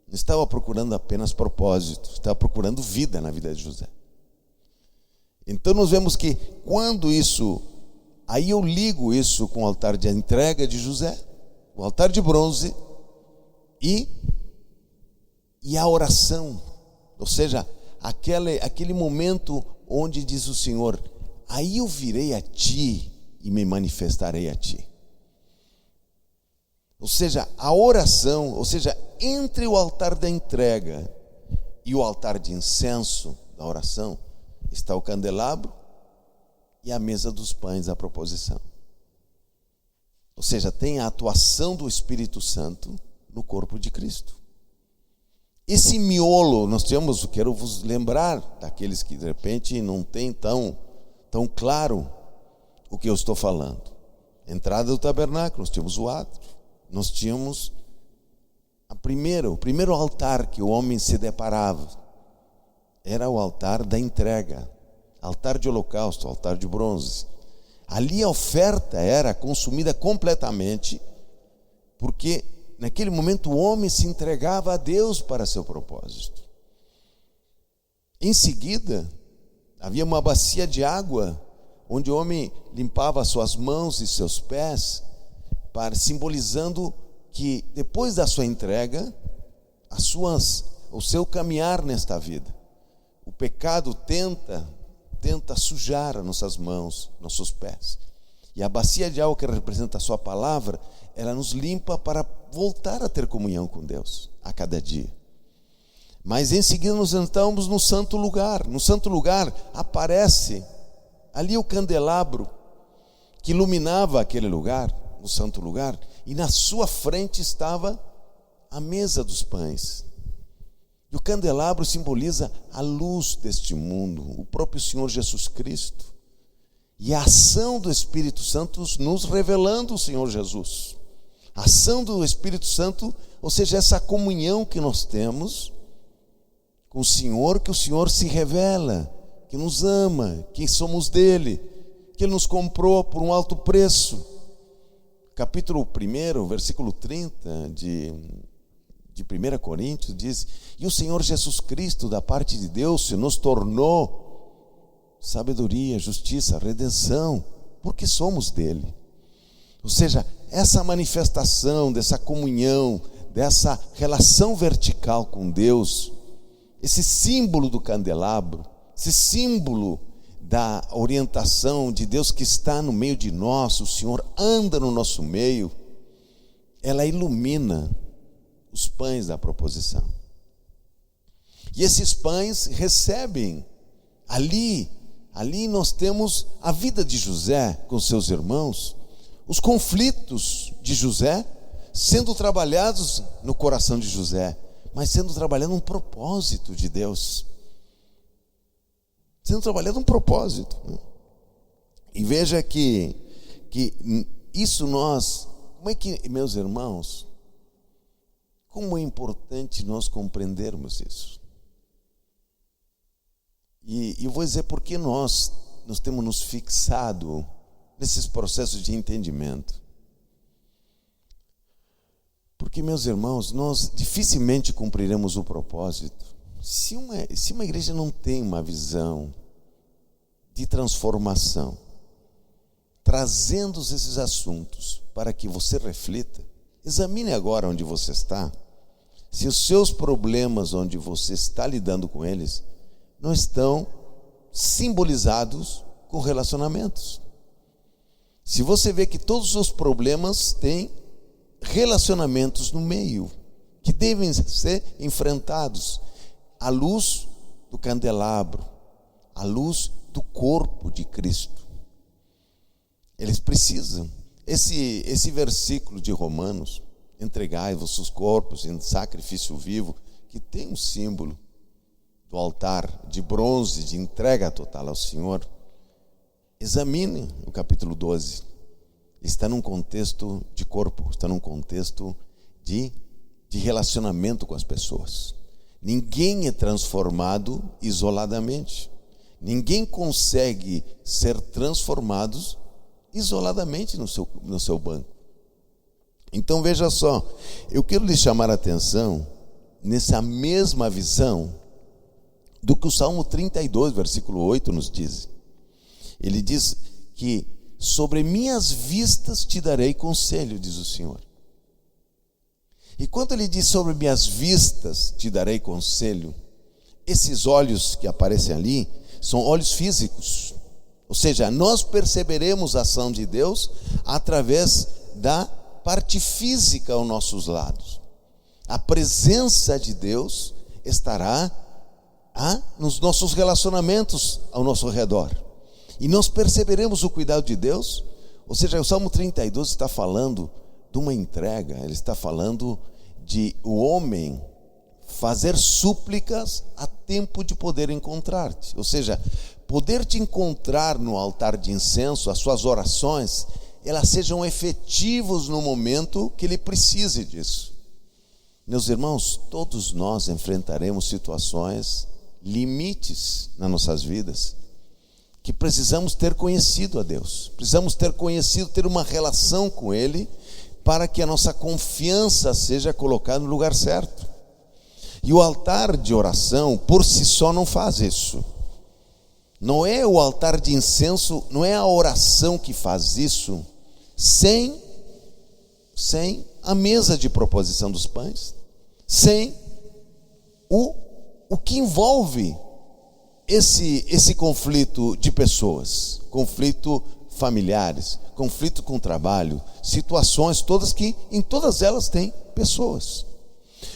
não estava procurando apenas propósito, estava procurando vida na vida de José. Então nós vemos que quando isso, aí eu ligo isso com o altar de entrega de José, o altar de bronze e a oração, ou seja, aquele momento onde diz o Senhor: aí eu virei a ti e me manifestarei a ti. Ou seja, a oração, ou seja, entre o altar da entrega e o altar de incenso da oração, está o candelabro e a mesa dos pães da proposição. Ou seja, tem a atuação do Espírito Santo no corpo de Cristo. Esse miolo, quero vos lembrar daqueles que de repente não tem tão claro o que eu estou falando. Entrada do tabernáculo, nós tínhamos o átrio. Nós tínhamos o primeiro altar que o homem se deparava, era o altar da entrega, altar de holocausto, altar de bronze. Ali a oferta era consumida completamente, porque naquele momento o homem se entregava a Deus para seu propósito. Em seguida, havia uma bacia de água, onde o homem limpava suas mãos e seus pés, simbolizando que depois da sua entrega, o seu caminhar nesta vida, o pecado tenta tenta sujar as nossas mãos, nossos pés. E a bacia de água que representa a sua palavra, ela nos limpa para voltar a ter comunhão com Deus a cada dia. Mas em seguida nos entramos no santo lugar. No santo lugar aparece ali o candelabro que iluminava aquele lugar, o santo lugar, e na sua frente estava a mesa dos pães. E o candelabro simboliza a luz deste mundo, o próprio Senhor Jesus Cristo. E a ação do Espírito Santo nos revelando o Senhor Jesus. A ação do Espírito Santo, ou seja, essa comunhão que nós temos com o Senhor, que o Senhor se revela, que nos ama, que somos dele, que Ele nos comprou por um alto preço. Capítulo 1, versículo 30 de 1 Coríntios diz: e o Senhor Jesus Cristo, da parte de Deus, se nos tornou sabedoria, justiça, redenção, porque somos dele. Ou seja, essa manifestação dessa comunhão, dessa relação vertical com Deus, esse símbolo do candelabro, esse símbolo da orientação de Deus que está no meio de nós, o Senhor anda no nosso meio, ela ilumina os pães da proposição. E esses pães recebem, ali nós temos a vida de José com seus irmãos, os conflitos de José sendo trabalhados no coração de José, mas sendo trabalhado um propósito de Deus. Sendo trabalhado um propósito. E veja que isso como é que, meus irmãos, como é importante nós compreendermos isso. E eu vou dizer por que nós temos nos fixado nesses processos de entendimento. Porque, meus irmãos, nós dificilmente cumpriremos o propósito se uma igreja não tem uma visão de transformação, trazendo esses assuntos para que você reflita. Examine agora onde você está, se os seus problemas onde você está lidando com eles não estão simbolizados com relacionamentos. Se você vê que todos os problemas têm relacionamentos no meio, que devem ser enfrentados à luz do candelabro, à luz do corpo de Cristo. Eles precisam. Esse versículo de Romanos, entregai vossos corpos em sacrifício vivo, que tem um símbolo do altar de bronze, de entrega total ao Senhor. Examine o capítulo 12. Está num contexto de corpo, está num contexto de relacionamento com as pessoas. Ninguém é transformado isoladamente. Ninguém consegue ser transformado isoladamente no seu banco. Então veja só, eu quero lhe chamar a atenção nessa mesma visão do que o Salmo 32, versículo 8 nos diz. Ele diz que sobre minhas vistas te darei conselho, diz o Senhor. E quando ele diz sobre minhas vistas te darei conselho, esses olhos que aparecem ali são olhos físicos. Ou seja, nós perceberemos a ação de Deus através da parte física aos nossos lados. A presença de Deus estará nos nossos relacionamentos ao nosso redor. E nós perceberemos o cuidado de Deus. Ou seja, o Salmo 32 está falando de uma entrega, ele está falando de o homem fazer súplicas a tempo de poder encontrar-te. Ou seja, poder te encontrar no altar de incenso, as suas orações, elas sejam efetivas no momento que ele precise disso. Meus irmãos, todos nós enfrentaremos situações, limites nas nossas vidas, que precisamos ter conhecido a Deus, precisamos ter conhecido, ter uma relação com Ele, para que a nossa confiança seja colocada no lugar certo. E o altar de oração, por si só, não faz isso. Não é o altar de incenso, não é a oração que faz isso, sem a mesa de proposição dos pães, sem o que envolve esse conflito de pessoas, conflito familiares, conflito com o trabalho, situações todas que em todas elas tem pessoas.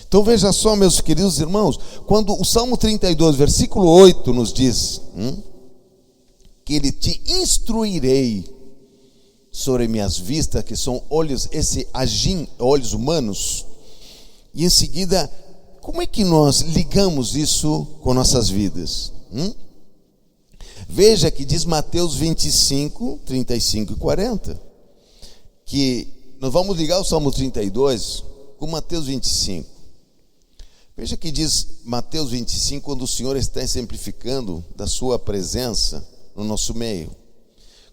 Então veja só, meus queridos irmãos, quando o Salmo 32, versículo 8 nos diz que ele te instruirei sobre minhas vistas, que são olhos, esse agim, olhos humanos, e em seguida, como é que nós ligamos isso com nossas vidas? Veja que diz Mateus 25, 35 e 40, que nós vamos ligar o Salmo 32 com Mateus 25. Veja que diz Mateus 25, quando o Senhor está exemplificando da sua presença no nosso meio.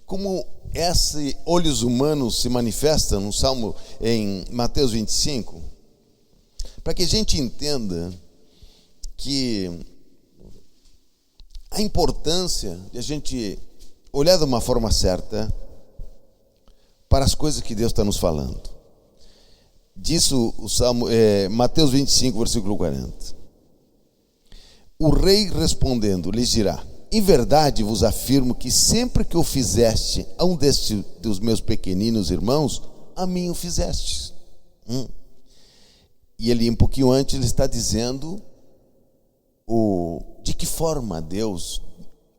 Como esses olhos humanos se manifestam no Salmo, em Mateus 25, para que a gente entenda que a importância de a gente olhar de uma forma certa para as coisas que Deus está nos falando. Diz o Salmo, Mateus 25, versículo 40. O rei respondendo lhes dirá: em verdade vos afirmo que sempre que o fizeste a um dos meus pequeninos irmãos, a mim o fizeste. E ele, um pouquinho antes, ele está dizendo de que forma Deus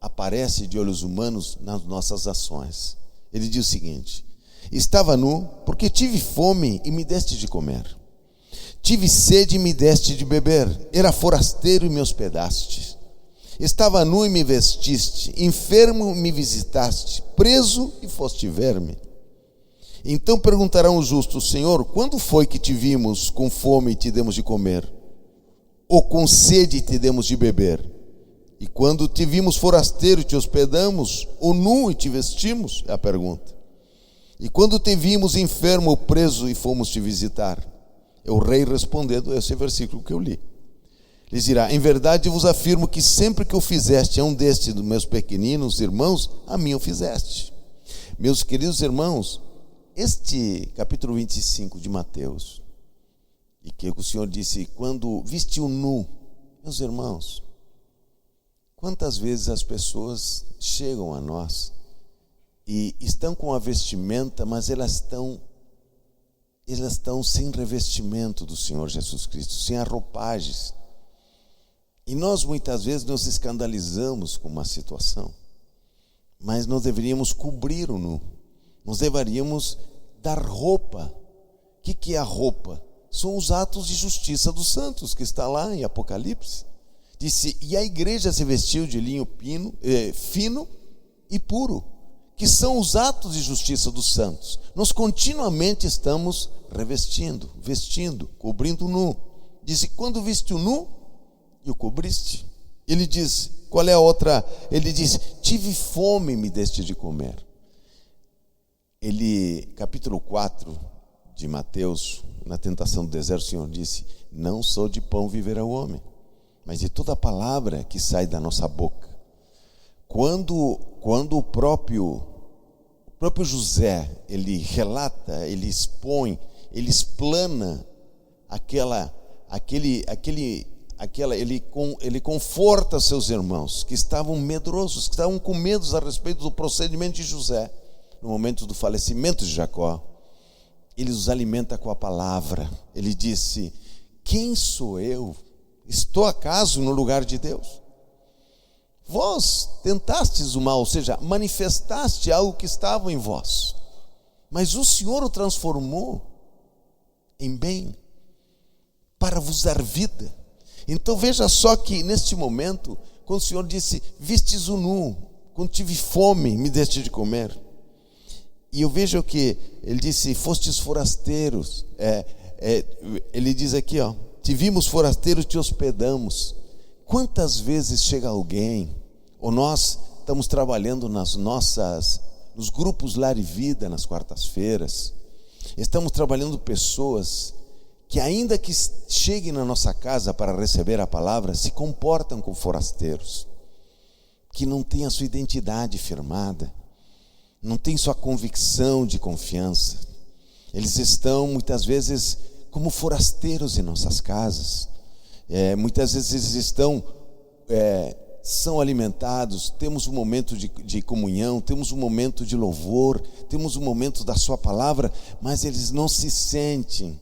aparece de olhos humanos nas nossas ações. Ele diz o seguinte: estava nu, porque tive fome e me deste de comer. Tive sede e me deste de beber. Era forasteiro e me hospedaste. Estava nu e me vestiste. Enfermo e me visitaste. Preso e foste ver-me. Então perguntarão os justos: Senhor, quando foi que te vimos com fome e te demos de comer? Ou com sede e te demos de beber? E quando te vimos forasteiro e te hospedamos? Ou nu e te vestimos? É a pergunta. E quando te vimos enfermo ou preso e fomos te visitar? O rei respondendo, esse versículo que eu li, lhes dirá: em verdade vos afirmo que sempre que o fizeste a um destes dos meus pequeninos irmãos, a mim o fizeste. Meus queridos irmãos, este capítulo 25 de Mateus, e que o Senhor disse, quando viste o nu, meus irmãos, quantas vezes as pessoas chegam a nós e estão com a vestimenta, mas elas estão sem revestimento do Senhor Jesus Cristo, sem as roupagens. E nós muitas vezes nos escandalizamos com uma situação, mas nós deveríamos cobrir o nu, nós deveríamos dar roupa. O que é a roupa? São os atos de justiça dos santos, que está lá em Apocalipse. Disse, e a igreja se vestiu de linho fino e puro, que são os atos de justiça dos santos. Nós continuamente estamos revestindo, vestindo, cobrindo o nu. Disse, quando viste o nu, e o cobriste. Ele diz, qual é a outra? Ele diz, tive fome e me deste de comer. Capítulo 4 de Mateus, na tentação do deserto, o Senhor disse, não só de pão viverá o homem, mas de toda a palavra que sai da nossa boca. Quando o próprio José, ele relata, ele expõe, ele explana ele conforta seus irmãos que estavam medrosos, que estavam com medos a respeito do procedimento de José no momento do falecimento de Jacó. Ele os alimenta com a palavra. Ele disse, quem sou eu? Estou acaso no lugar de Deus? Vós tentastes o mal, ou seja, manifestaste algo que estava em vós, mas o Senhor o transformou em bem, para vos dar vida. Então veja só que neste momento, quando o Senhor disse, vistes o nu, quando tive fome, me deste de comer. E eu vejo que ele disse, fostes forasteiros. Ele diz aqui, te vimos forasteiros, te hospedamos. Quantas vezes chega alguém, ou nós estamos trabalhando nos grupos Lar e Vida, nas quartas-feiras, estamos trabalhando pessoas que ainda que cheguem na nossa casa para receber a palavra, se comportam como forasteiros, que não têm a sua identidade firmada, não têm sua convicção de confiança. Eles estão muitas vezes como forasteiros em nossas casas. Muitas vezes eles estão são alimentados, temos um momento de comunhão, temos um momento de louvor, temos um momento da sua palavra, mas eles não se sentem,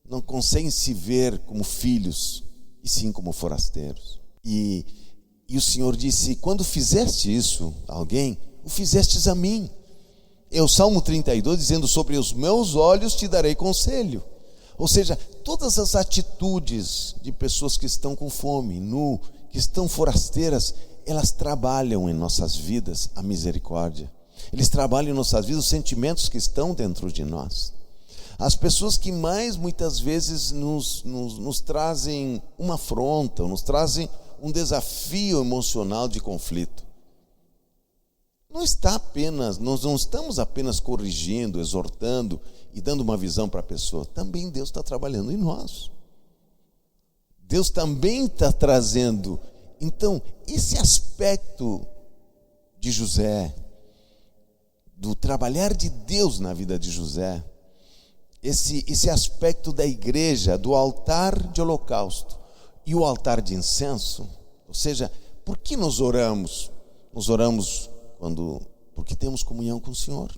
não conseguem se ver como filhos, e sim como forasteiros. E o Senhor disse: quando fizeste isso a alguém, o fizestes a mim. É o Salmo 32 dizendo: sobre os meus olhos te darei conselho. Ou seja, todas as atitudes de pessoas que estão com fome, que estão forasteiras, elas trabalham em nossas vidas a misericórdia. Eles trabalham em nossas vidas os sentimentos que estão dentro de nós. As pessoas que mais muitas vezes nos trazem uma afronta, nos trazem um desafio emocional de conflito. Nós não estamos apenas corrigindo, exortando e dando uma visão para a pessoa. Também Deus está trabalhando em nós. Deus também está trazendo. Então, esse aspecto de José, do trabalhar de Deus na vida de José, esse aspecto da igreja, do altar de holocausto e o altar de incenso, ou seja, por que nós oramos? Nós oramos porque temos comunhão com o Senhor.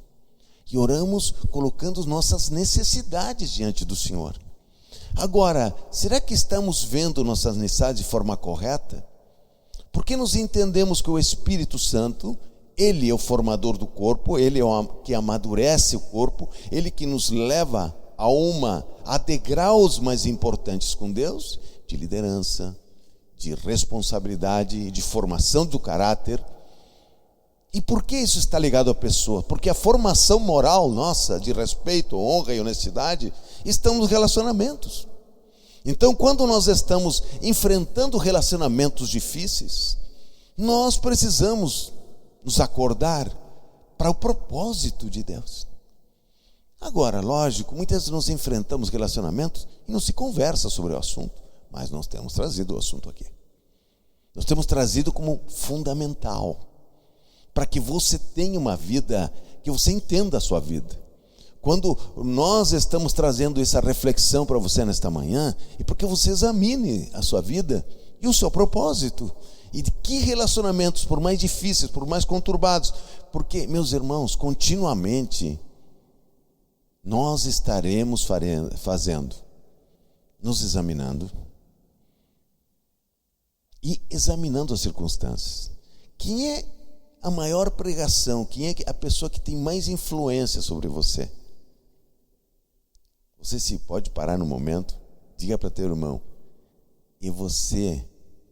E oramos colocando nossas necessidades diante do Senhor. Agora, será que estamos vendo nossas necessidades de forma correta? Porque nós entendemos que o Espírito Santo, Ele é o formador do corpo, Ele é o que amadurece o corpo, Ele que nos leva a degraus mais importantes com Deus, de liderança, de responsabilidade, de formação do caráter. E por que isso está ligado à pessoa? Porque a formação moral nossa, de respeito, honra e honestidade, estão nos relacionamentos. Então, quando nós estamos enfrentando relacionamentos difíceis, nós precisamos nos acordar para o propósito de Deus. Agora, lógico, muitas vezes nós enfrentamos relacionamentos e não se conversa sobre o assunto, mas nós temos trazido o assunto aqui. Nós temos trazido como fundamental, para que você tenha uma vida, que você entenda a sua vida. Quando nós estamos trazendo essa reflexão para você nesta manhã, é porque você examine a sua vida e o seu propósito. E de que relacionamentos, por mais difíceis, por mais conturbados, porque, meus irmãos, continuamente nós estaremos fazendo, nos examinando e examinando as circunstâncias. Quem é a maior pregação? Quem é a pessoa que tem mais influência sobre você? Você se pode parar no momento, diga para teu irmão: e você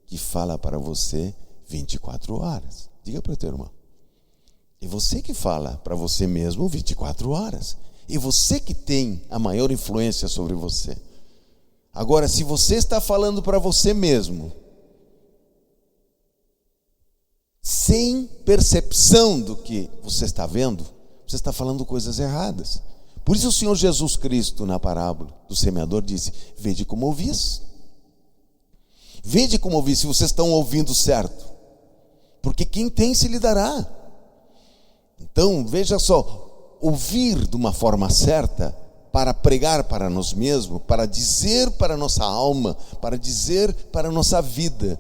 que fala para você 24 horas. Diga para teu irmão. E você que fala para você mesmo 24 horas. E você que tem a maior influência sobre você. Agora, se você está falando para você mesmo, sem percepção do que você está vendo, você está falando coisas erradas. Por isso o Senhor Jesus Cristo, na parábola do semeador, disse: vede como ouvis. Vede como ouvis, se vocês estão ouvindo certo. Porque quem tem se lhe dará. Então, veja só, ouvir de uma forma certa, para pregar para nós mesmos, para dizer para a nossa alma, para dizer para a nossa vida,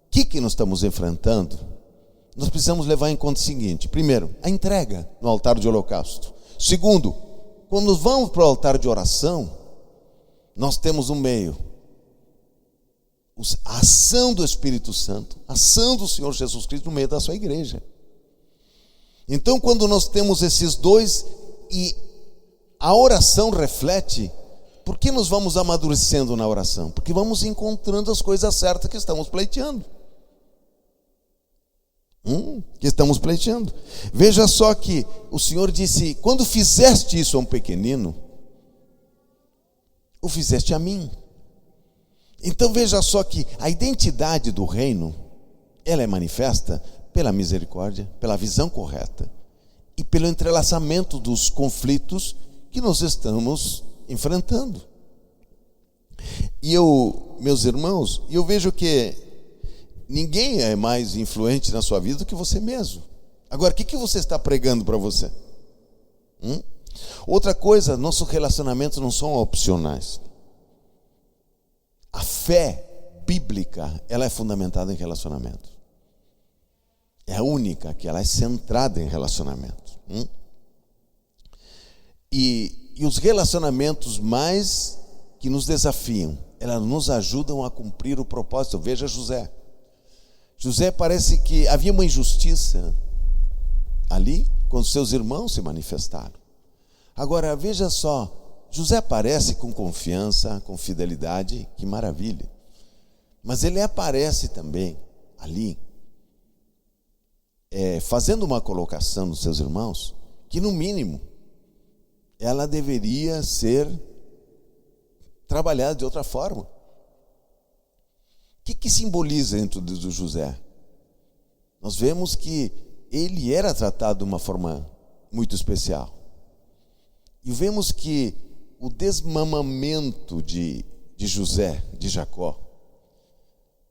o que nós estamos enfrentando. Nós precisamos levar em conta o seguinte: primeiro, a entrega no altar de holocausto. Segundo, quando vamos para o altar de oração, nós temos um meio, a ação do Espírito Santo, a ação do Senhor Jesus Cristo no meio da sua igreja. Então, quando nós temos esses dois, e a oração reflete, por que nós vamos amadurecendo na oração? Porque vamos encontrando as coisas certas que estamos pleiteando. Veja só que o Senhor disse: quando fizeste isso a um pequenino, o fizeste a mim. Então veja só que a identidade do reino, ela é manifesta pela misericórdia, pela visão correta e pelo entrelaçamento dos conflitos que nós estamos enfrentando. E meus irmãos, eu vejo que ninguém é mais influente na sua vida do que você mesmo. Agora, o que você está pregando para você? Outra coisa, nossos relacionamentos não são opcionais. A fé bíblica, ela é fundamentada em relacionamento. É a única que ela é centrada em relacionamento. E os relacionamentos mais que nos desafiam, elas nos ajudam a cumprir o propósito. Veja José. José, parece que havia uma injustiça ali, quando seus irmãos se manifestaram. Agora, veja só, José aparece com confiança, com fidelidade, que maravilha. Mas ele aparece também ali, fazendo uma colocação nos seus irmãos, que no mínimo, ela deveria ser trabalhada de outra forma. O que simboliza dentro do José? Nós vemos que ele era tratado de uma forma muito especial. E vemos que o desmamamento de José, de Jacó,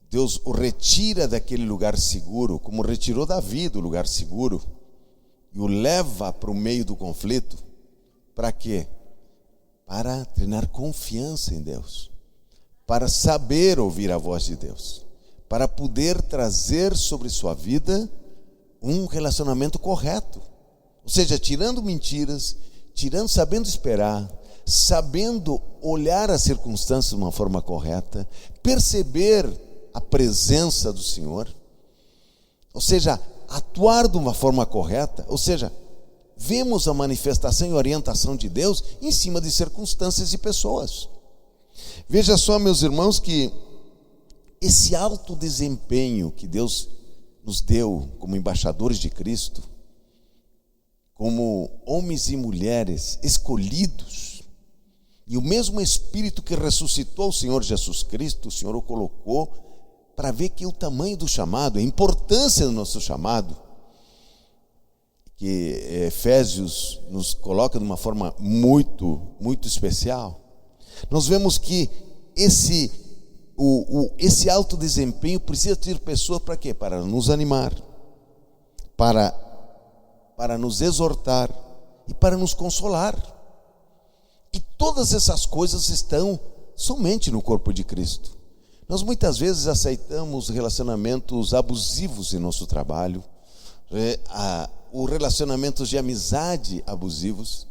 Deus o retira daquele lugar seguro, como retirou Davi do lugar seguro, e o leva para o meio do conflito. Para quê? Para treinar confiança em Deus, para saber ouvir a voz de Deus, para poder trazer sobre sua vida um relacionamento correto. Ou seja, tirando mentiras, sabendo esperar, sabendo olhar as circunstâncias de uma forma correta, perceber a presença do Senhor, ou seja, atuar de uma forma correta, ou seja, vemos a manifestação e orientação de Deus em cima de circunstâncias e pessoas. Veja só, meus irmãos, que esse alto desempenho que Deus nos deu como embaixadores de Cristo, como homens e mulheres escolhidos, e o mesmo Espírito que ressuscitou o Senhor Jesus Cristo, o Senhor o colocou para ver que o tamanho do chamado, a importância do nosso chamado, que Efésios nos coloca de uma forma muito, muito especial. Nós vemos que esse alto desempenho precisa ter pessoas para quê? Para nos animar, para nos exortar e para nos consolar. E todas essas coisas estão somente no corpo de Cristo. Nós muitas vezes aceitamos relacionamentos abusivos em nosso trabalho, os relacionamentos de amizade abusivos,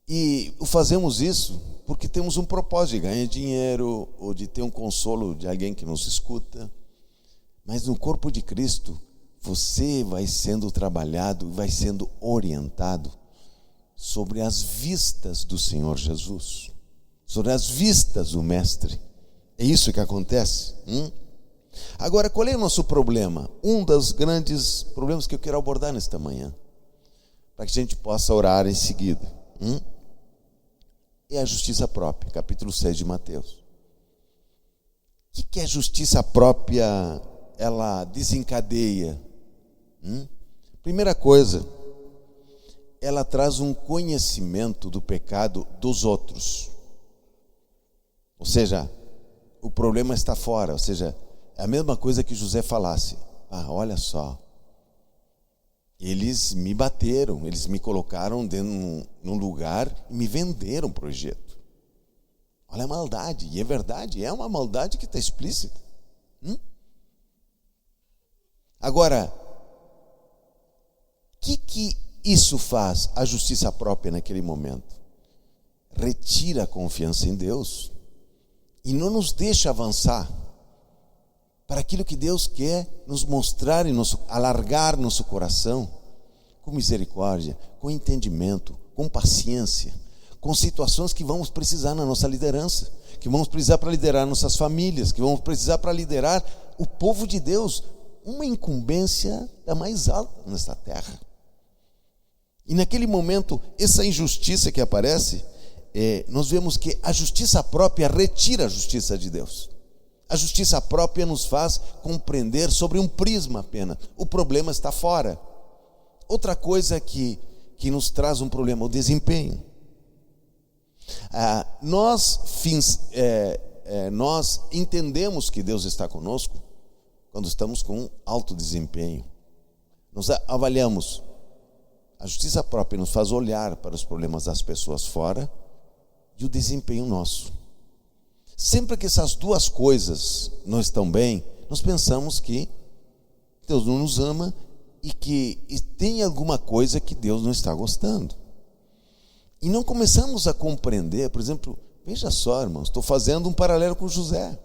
e fazemos isso porque temos um propósito de ganhar dinheiro ou de ter um consolo de alguém que nos escuta. Mas no corpo de Cristo, você vai sendo trabalhado, vai sendo orientado sobre as vistas do Senhor Jesus, sobre as vistas do Mestre. É isso que acontece. Agora, qual é o nosso problema? Um dos grandes problemas que eu quero abordar nesta manhã, para que a gente possa orar em seguida, é a justiça própria, capítulo 6 de Mateus. O que a justiça própria, ela desencadeia? Primeira coisa, ela traz um conhecimento do pecado dos outros. Ou seja, o problema está fora, ou seja, é a mesma coisa que José falasse: olha só, eles me bateram, eles me colocaram dentro num lugar e me venderam para o Egito. Olha a maldade, e é verdade, é uma maldade que está explícita. Agora, o que isso faz, a justiça própria naquele momento? Retira a confiança em Deus e não nos deixa avançar para aquilo que Deus quer nos mostrar e alargar nosso coração, com misericórdia, com entendimento, com paciência, com situações que vamos precisar na nossa liderança, que vamos precisar para liderar nossas famílias, que vamos precisar para liderar o povo de Deus, uma incumbência da mais alta nesta terra. E naquele momento, essa injustiça que aparece, nós vemos que a justiça própria retira a justiça de Deus. A justiça própria nos faz compreender sobre um prisma apenas. O problema está fora. Outra coisa que nos traz um problema, o desempenho. Nós entendemos que Deus está conosco quando estamos com alto desempenho. Nós avaliamos. A justiça própria nos faz olhar para os problemas das pessoas fora e o desempenho nosso. Sempre que essas duas coisas não estão bem, nós pensamos que Deus não nos ama e que tem alguma coisa que Deus não está gostando. E não começamos a compreender, por exemplo, veja só, irmãos, estou fazendo um paralelo com José.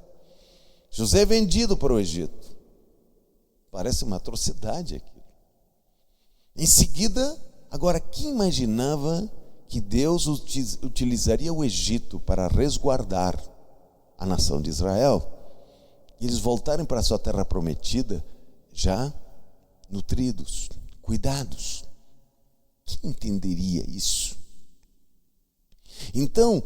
José é vendido para o Egito. Parece uma atrocidade aquilo. Em seguida, agora, quem imaginava que Deus utilizaria o Egito para resguardar a nação de Israel e eles voltarem para a sua terra prometida já nutridos, cuidados? Quem entenderia isso? Então,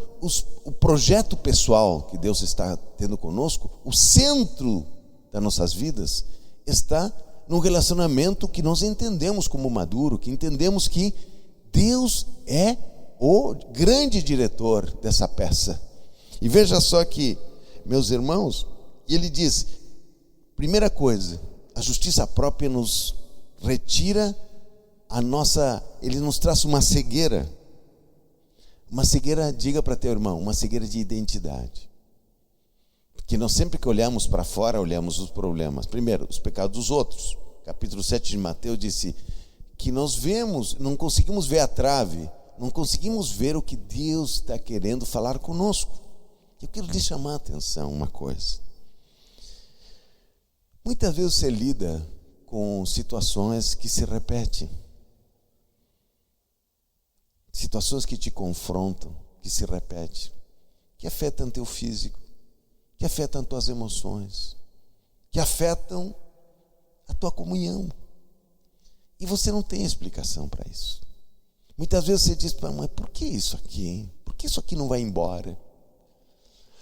o projeto pessoal que Deus está tendo conosco, o centro das nossas vidas está no relacionamento que nós entendemos como maduro, que entendemos que Deus é o grande diretor dessa peça. E veja só que, meus irmãos, ele diz, primeira coisa, a justiça própria nos retira ele nos traz uma cegueira. Uma cegueira, diga para teu irmão, uma cegueira de identidade. Porque nós sempre que olhamos para fora, olhamos os problemas. Primeiro, os pecados dos outros. Capítulo 7 de Mateus disse que nós vemos, não conseguimos ver a trave, não conseguimos ver o que Deus está querendo falar conosco. Eu quero lhe chamar a atenção uma coisa. Muitas vezes você lida com situações que se repetem. Situações que te confrontam, que se repetem, que afetam teu físico, que afetam tuas emoções, que afetam a tua comunhão. E você não tem explicação para isso. Muitas vezes você diz, mas por que isso aqui, hein? Por que isso aqui não vai embora?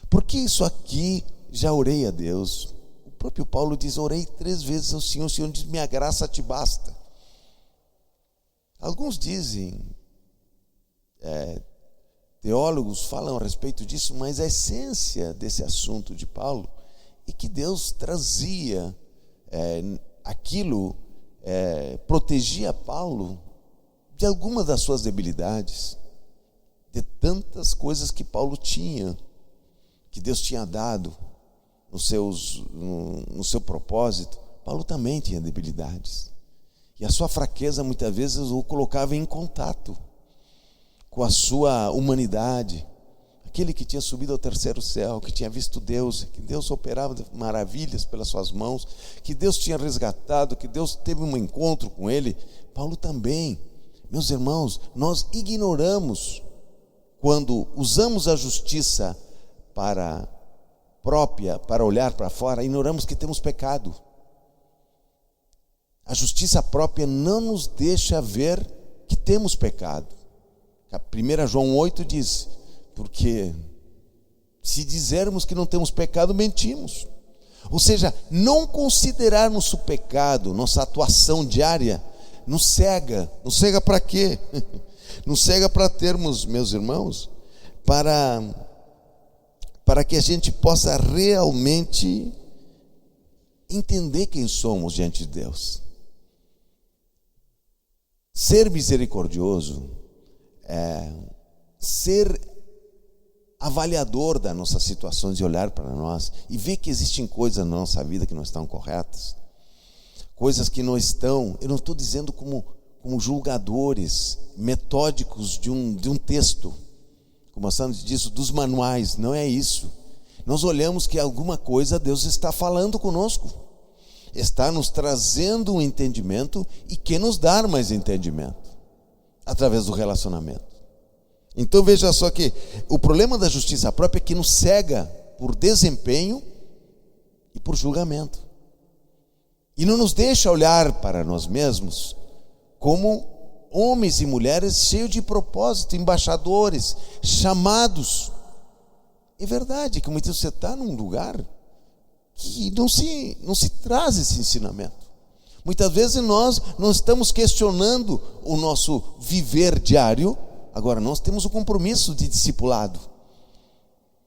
Por que isso aqui, já orei a Deus? O próprio Paulo diz, orei 3 vezes ao Senhor, o Senhor diz, minha graça te basta. Alguns dizem, teólogos falam a respeito disso, mas a essência desse assunto de Paulo é que Deus trazia aquilo, protegia Paulo de algumas das suas debilidades, de tantas coisas que Paulo tinha, que Deus tinha dado no seu propósito. Paulo também tinha debilidades, e a sua fraqueza muitas vezes o colocava em contato com a sua humanidade, aquele que tinha subido ao 3º céu, que tinha visto Deus, que Deus operava maravilhas pelas suas mãos, que Deus tinha resgatado, que Deus teve um encontro com ele. Paulo também. Meus irmãos, nós ignoramos, quando usamos a justiça para olhar para fora, ignoramos que temos pecado. A justiça própria não nos deixa ver que temos pecado. 1 João 8 diz, porque se dizermos que não temos pecado, mentimos. Ou seja, não considerarmos o pecado, nossa atuação diária, nos cega. Nos cega para quê? Nos cega para termos, meus irmãos, para que a gente possa realmente entender quem somos diante de Deus. Ser misericordioso, ser avaliador das nossas situações e olhar para nós e ver que existem coisas na nossa vida que não estão corretas, coisas que não estão, eu não estou dizendo como julgadores metódicos de um texto, como a Sandra disse, dos manuais, não é isso. Nós olhamos que alguma coisa Deus está falando conosco, está nos trazendo um entendimento e quer nos dar mais entendimento através do relacionamento. Então veja só que o problema da justiça própria é que nos cega por desempenho e por julgamento, e não nos deixa olhar para nós mesmos como homens e mulheres cheios de propósito, embaixadores, chamados. É verdade que muitas vezes você está num lugar que não se traz esse ensinamento. Muitas vezes nós não estamos questionando o nosso viver diário. Agora, nós temos um compromisso de discipulado.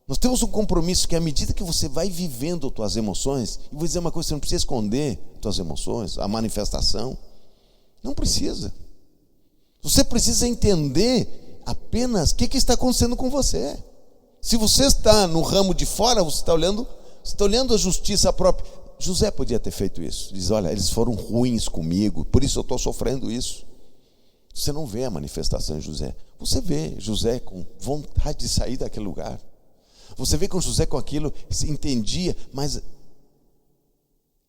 Nós temos um compromisso que à medida que você vai vivendo as tuas emoções, e vou dizer uma coisa, você não precisa esconder as tuas emoções, a manifestação. Não precisa. Você precisa entender apenas o que está acontecendo com você. Se você está no ramo de fora, você está olhando a justiça própria. José podia ter feito isso. Diz, olha, eles foram ruins comigo, por isso eu estou sofrendo isso. Você não vê a manifestação de José. Você vê José com vontade de sair daquele lugar. Você vê com José com aquilo, se entendia, mas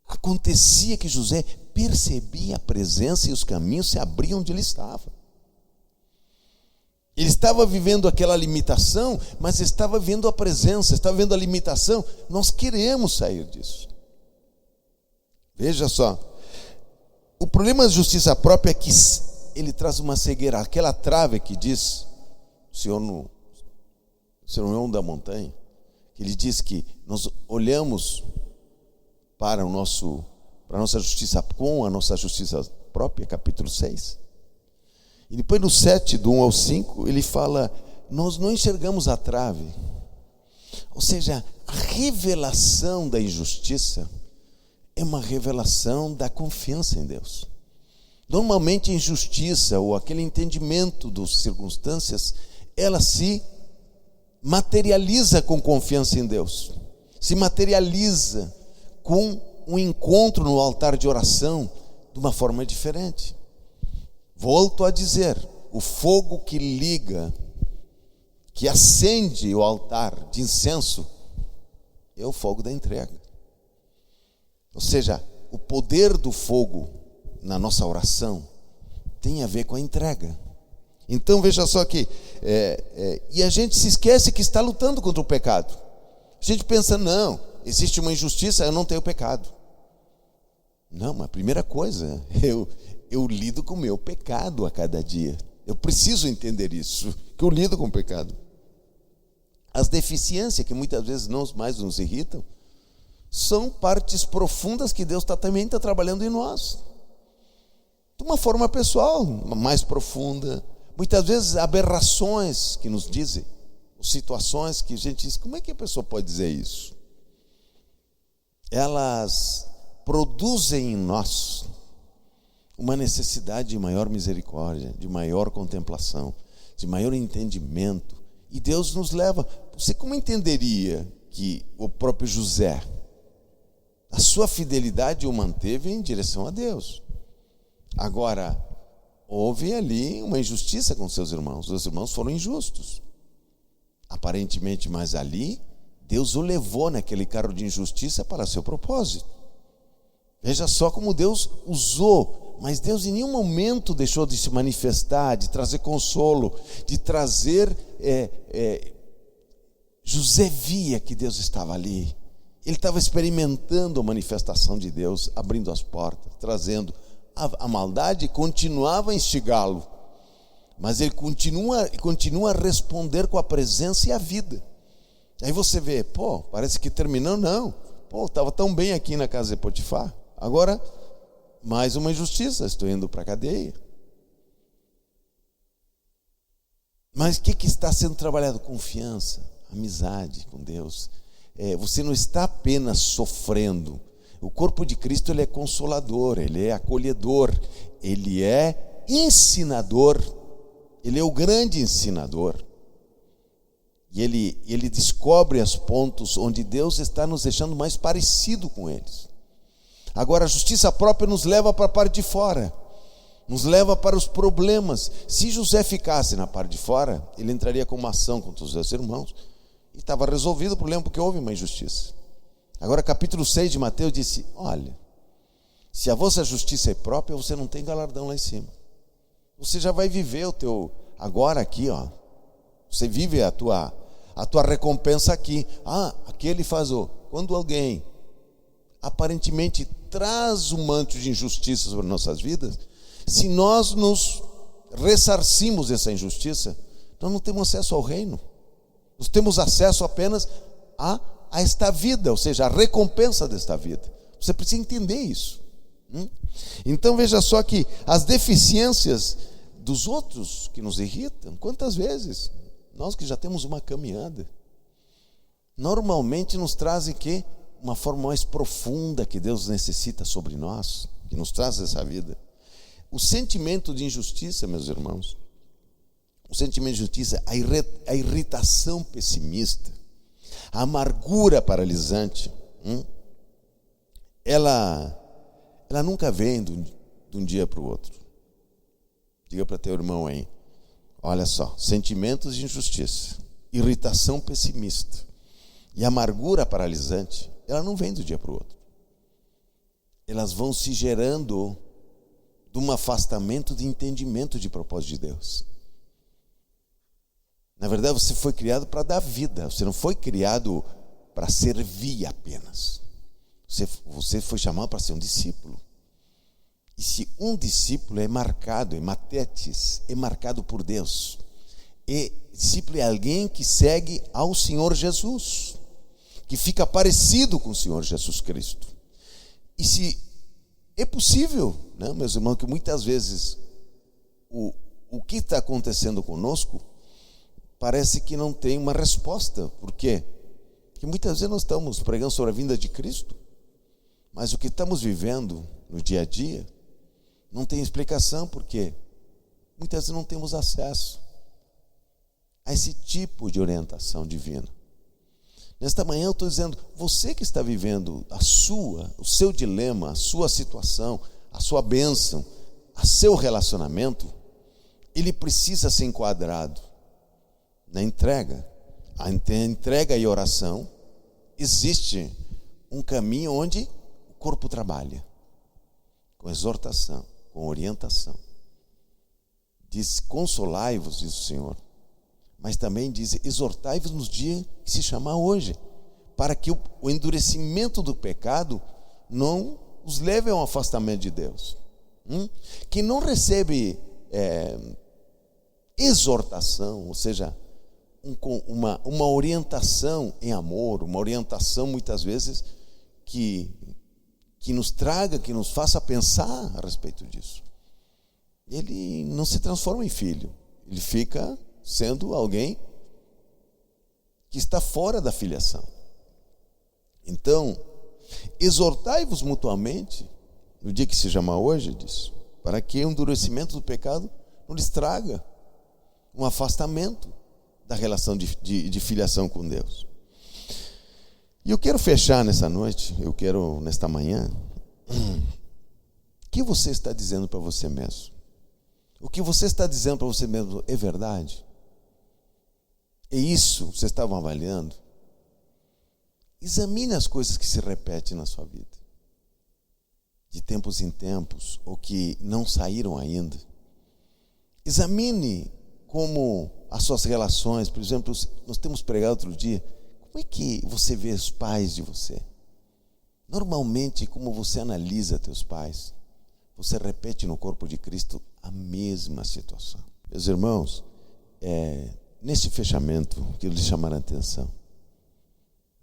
acontecia que José percebia a presença e os caminhos se abriam onde ele estava. Ele estava vivendo aquela limitação, mas estava vendo a presença, estava vendo a limitação. Nós queremos sair disso. Veja só, o problema da justiça própria é que ele traz uma cegueira, aquela trave que diz o Sermão da Montanha, que ele diz que nós olhamos para a nossa justiça com a nossa justiça própria, capítulo 6. E depois no 7, do 1 ao 5, ele fala, nós não enxergamos a trave. Ou seja, a revelação da injustiça é uma revelação da confiança em Deus. Normalmente a injustiça ou aquele entendimento das circunstâncias, ela se materializa com confiança em Deus. Se materializa com um encontro no altar de oração de uma forma diferente. Volto a dizer, o fogo que liga, que acende o altar de incenso, é o fogo da entrega. Ou seja, o poder do fogo na nossa oração tem a ver com a entrega. Então veja só que e a gente se esquece que está lutando contra o pecado. A gente pensa, não, existe uma injustiça, eu não tenho pecado. Não, mas a primeira coisa, eu lido com o meu pecado a cada dia. Eu preciso entender isso, que eu lido com o pecado. As deficiências que muitas vezes não mais nos irritam, são partes profundas que Deus também está trabalhando em nós. De uma forma pessoal, mais profunda. Muitas vezes aberrações que nos dizem, situações que a gente diz, como é que a pessoa pode dizer isso? Elas produzem em nós uma necessidade de maior misericórdia, de maior contemplação, de maior entendimento. E Deus nos leva. Você como entenderia que o próprio José, a sua fidelidade o manteve em direção a Deus? Agora, houve ali uma injustiça com seus irmãos. Os irmãos foram injustos, aparentemente, mas ali Deus o levou naquele carro de injustiça para seu propósito. Veja só como Deus usou, mas Deus em nenhum momento deixou de se manifestar, de trazer consolo, de trazer José via que Deus estava ali. Ele estava experimentando a manifestação de Deus, abrindo as portas, trazendo a maldade, continuava a instigá-lo, mas ele continua a responder com a presença e a vida. Aí você vê, parece que terminou, não. Estava tão bem aqui na casa de Potifar, agora mais uma injustiça, estou indo para a cadeia. Mas o que está sendo trabalhado? Confiança, amizade com Deus. Você não está apenas sofrendo. O corpo de Cristo, ele é consolador, ele é acolhedor, ele é ensinador, ele é o grande ensinador. E ele descobre os pontos onde Deus está nos deixando mais parecido com eles. Agora, a justiça própria nos leva para a parte de fora, nos leva para os problemas. Se José ficasse na parte de fora, ele entraria com uma ação contra os seus irmãos, e estava resolvido o problema, porque houve uma injustiça. Agora, capítulo 6 de Mateus disse, olha, se a vossa justiça é própria, você não tem galardão lá em cima. Você já vai viver o teu, agora aqui, você vive a tua recompensa aqui. Aqui ele faz quando alguém aparentemente traz um manto de injustiça sobre nossas vidas, se nós nos ressarcimos dessa injustiça, nós não temos acesso ao reino. Nós temos acesso apenas a esta vida, ou seja, a recompensa desta vida. Você precisa entender isso. Então veja só que as deficiências dos outros que nos irritam, quantas vezes nós que já temos uma caminhada, normalmente nos trazem uma forma mais profunda que Deus necessita sobre nós, que nos traz essa vida. O sentimento de injustiça, meus irmãos, o sentimento de injustiça, a irritação pessimista, a amargura paralisante, ela nunca vem de um dia para o outro. Diga para teu irmão aí, olha só, sentimentos de injustiça, irritação pessimista e amargura paralisante, ela não vem do dia para o outro. Elas vão se gerando de um afastamento de entendimento de propósito de Deus. Na verdade, você foi criado para dar vida, você não foi criado para servir apenas. Você foi chamado para ser um discípulo. E se um discípulo é marcado, mathetes, é marcado por Deus, e discípulo é alguém que segue ao Senhor Jesus, que fica parecido com o Senhor Jesus Cristo. E se é possível, né, meus irmãos, que muitas vezes o que está acontecendo conosco parece que não tem uma resposta. Por quê? Porque muitas vezes nós estamos pregando sobre a vinda de Cristo, mas o que estamos vivendo no dia a dia não tem explicação, porque muitas vezes não temos acesso a esse tipo de orientação divina. Nesta manhã eu estou dizendo, você que está vivendo o seu dilema, a sua situação, a sua bênção, o seu relacionamento, ele precisa ser enquadrado na entrega. A entrega e oração, existe um caminho onde o corpo trabalha, com exortação, com orientação. Diz, consolai-vos, diz o Senhor, mas também diz, exortai-vos nos dias que se chamar hoje, para que o endurecimento do pecado não os leve a um afastamento de Deus. Quem não recebe exortação, ou seja, uma orientação em amor, uma orientação muitas vezes que nos traga, que nos faça pensar a respeito disso, ele não se transforma em filho, ele fica sendo alguém que está fora da filiação. Então, exortai-vos mutuamente, no dia que se chama hoje, diz, para que o endurecimento do pecado não lhes traga um afastamento da relação de filiação com Deus. E eu quero fechar nessa noite, nesta manhã, o que você está dizendo para você mesmo? O que você está dizendo para você mesmo é verdade? É isso que vocês estavam avaliando? Examine as coisas que se repetem na sua vida, de tempos em tempos, ou que não saíram ainda. Examine como as suas relações, por exemplo, nós temos pregado outro dia, como é que você vê os pais de você? Normalmente, como você analisa teus pais, você repete no corpo de Cristo a mesma situação. Meus irmãos, neste fechamento, quero lhes chamar a atenção.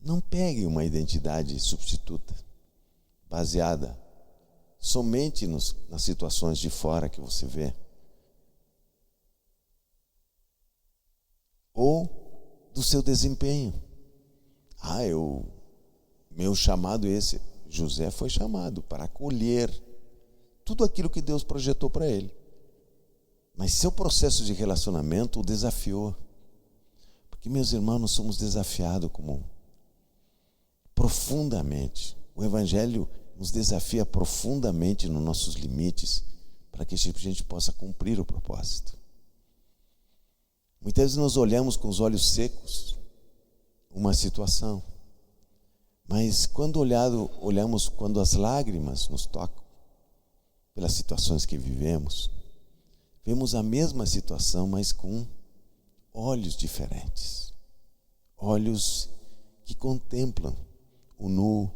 Não pegue uma identidade substituta, baseada somente nas situações de fora que você vê, ou do seu desempenho. Meu chamado é esse. José foi chamado para acolher tudo aquilo que Deus projetou para ele. Mas seu processo de relacionamento o desafiou. Porque, meus irmãos, nós somos desafiados profundamente. O Evangelho nos desafia profundamente nos nossos limites, para que a gente possa cumprir o propósito. Muitas vezes nós olhamos com os olhos secos uma situação, mas quando olhamos quando as lágrimas nos tocam, pelas situações que vivemos, vemos a mesma situação, mas com olhos diferentes. Olhos que contemplam o nu,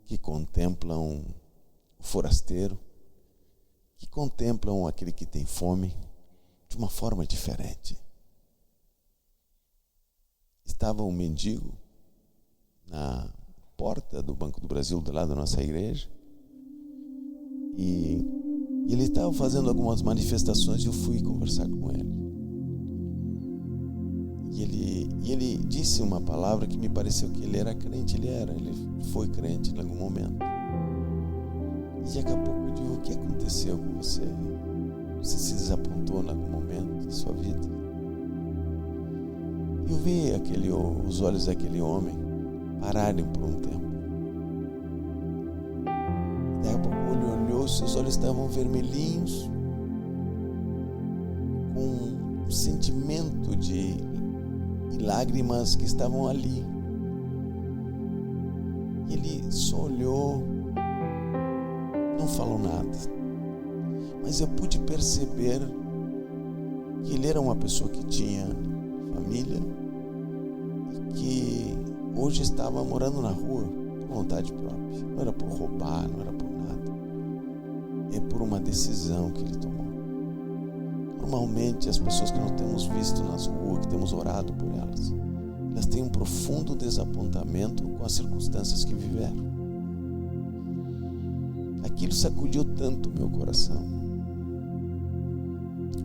que contemplam o forasteiro, que contemplam aquele que tem fome de uma forma diferente. Estava um mendigo na porta do Banco do Brasil, do lado da nossa igreja, e ele estava fazendo algumas manifestações e eu fui conversar com ele. E ele disse uma palavra que me pareceu que ele era crente. Ele foi crente em algum momento. E daqui a pouco eu digo, o que aconteceu com você? Você se desapontou em algum momento da sua vida? ver os olhos daquele homem pararem por um tempo. Daí a pouco ele olhou, seus olhos estavam vermelhinhos, com um sentimento de lágrimas que estavam ali. E ele só olhou, não falou nada, mas eu pude perceber que ele era uma pessoa que tinha família e que hoje estava morando na rua por vontade própria. Não era por roubar, não era por nada. É por uma decisão que ele tomou. Normalmente as pessoas que nós temos visto nas ruas, que temos orado por elas, elas têm um profundo desapontamento com as circunstâncias que viveram. Aquilo sacudiu tanto meu coração.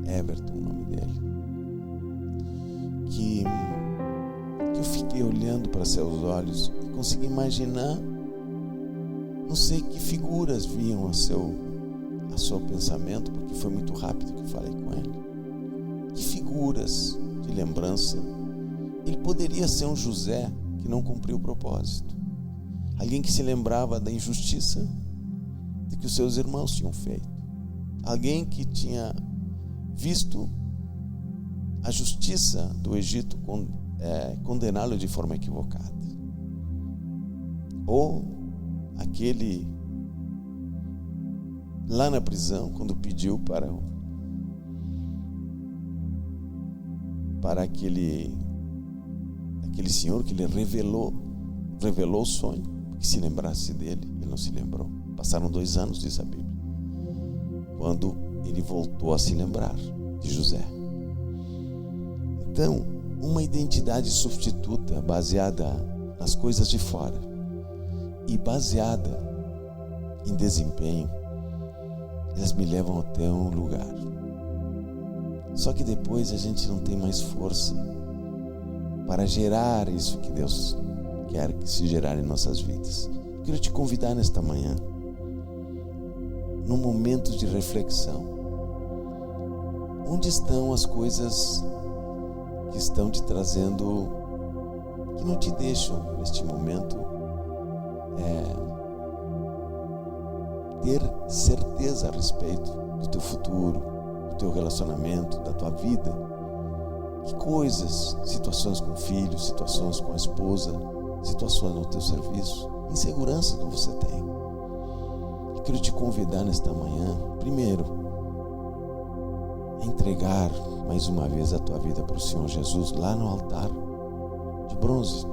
Everton, o nome dele, que eu fiquei olhando para seus olhos e consegui imaginar, não sei que figuras vinham a seu pensamento, porque foi muito rápido que eu falei com ele. Que figuras de lembrança? Ele poderia ser um José que não cumpriu o propósito, alguém que se lembrava da injustiça de que os seus irmãos tinham feito, alguém que tinha visto a justiça do Egito condená-lo de forma equivocada, ou aquele lá na prisão, quando pediu para aquele senhor que lhe revelou o sonho, que se lembrasse dele. Ele não se lembrou. Passaram 2 anos, diz a Bíblia, quando ele voltou a se lembrar de José. Então, uma identidade substituta baseada nas coisas de fora e baseada em desempenho, elas me levam até um lugar. Só que depois a gente não tem mais força para gerar isso que Deus quer que se gerar em nossas vidas. Eu quero te convidar nesta manhã, num momento de reflexão. Onde estão as coisas que estão te trazendo, que não te deixam neste momento ter certeza a respeito do teu futuro, do teu relacionamento, da tua vida? Que coisas, situações com filhos, situações com a esposa, situações no teu serviço, insegurança que você tem? Eu quero te convidar nesta manhã, primeiro, a entregar mais uma vez a tua vida para o Senhor Jesus lá no altar de bronze.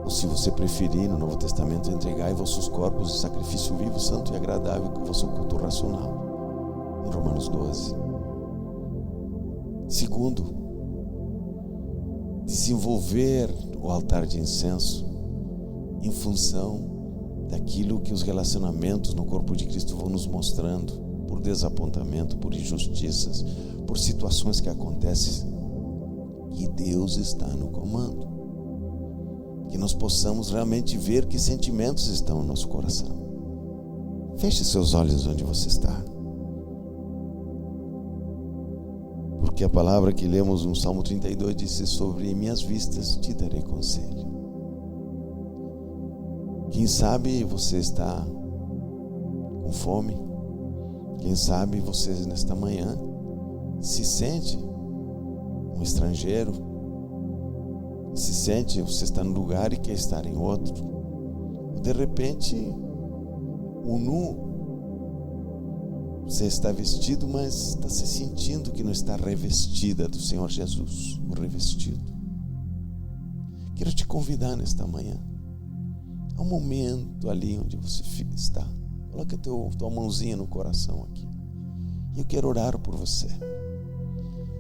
Ou, se você preferir, no Novo Testamento, entregai vossos corpos em sacrifício vivo, santo e agradável, com o vosso culto racional, em Romanos 12. Segundo, desenvolver o altar de incenso em função daquilo que os relacionamentos no corpo de Cristo vão nos mostrando, por desapontamento, por injustiças, por situações que acontecem, que Deus está no comando. Que nós possamos realmente ver que sentimentos estão no nosso coração. Feche seus olhos onde você está. Porque a palavra que lemos no Salmo 32 disse: sobre minhas vistas te darei conselho. Quem sabe você está com fome. Quem sabe você nesta manhã se sente um estrangeiro. Se sente, você está num lugar e quer estar em outro. De repente, nu, você está vestido, mas está se sentindo que não está revestida do Senhor Jesus, o revestido. Quero te convidar nesta manhã, a um momento ali onde você está. Coloca tua mãozinha no coração aqui. E eu quero orar por você.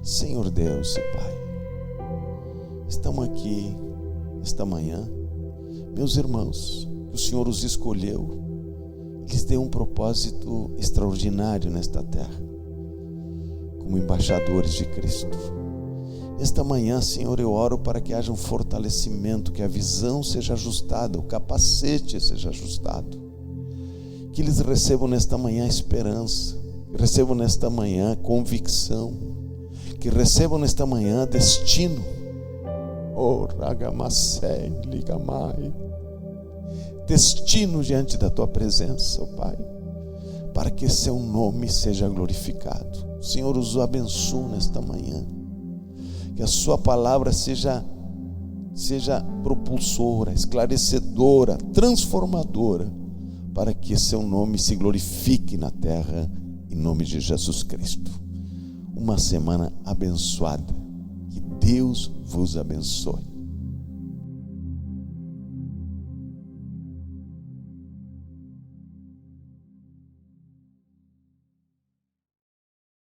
Senhor Deus e Pai, estamos aqui esta manhã, meus irmãos, que o Senhor os escolheu, lhes deu um propósito extraordinário nesta terra, como embaixadores de Cristo. Esta manhã, Senhor, eu oro para que haja um fortalecimento, que a visão seja ajustada, o capacete seja ajustado, que eles recebam nesta manhã esperança, que recebam nesta manhã convicção, que recebam nesta manhã destino, Oh, Ragamasei, Ligamai. Destino diante da tua presença, oh Pai, para que seu nome seja glorificado. Senhor, os abençoe nesta manhã. Que a sua palavra seja propulsora, esclarecedora, transformadora, para que seu nome se glorifique na terra, em nome de Jesus Cristo. Uma semana abençoada. Que Deus vos abençoe.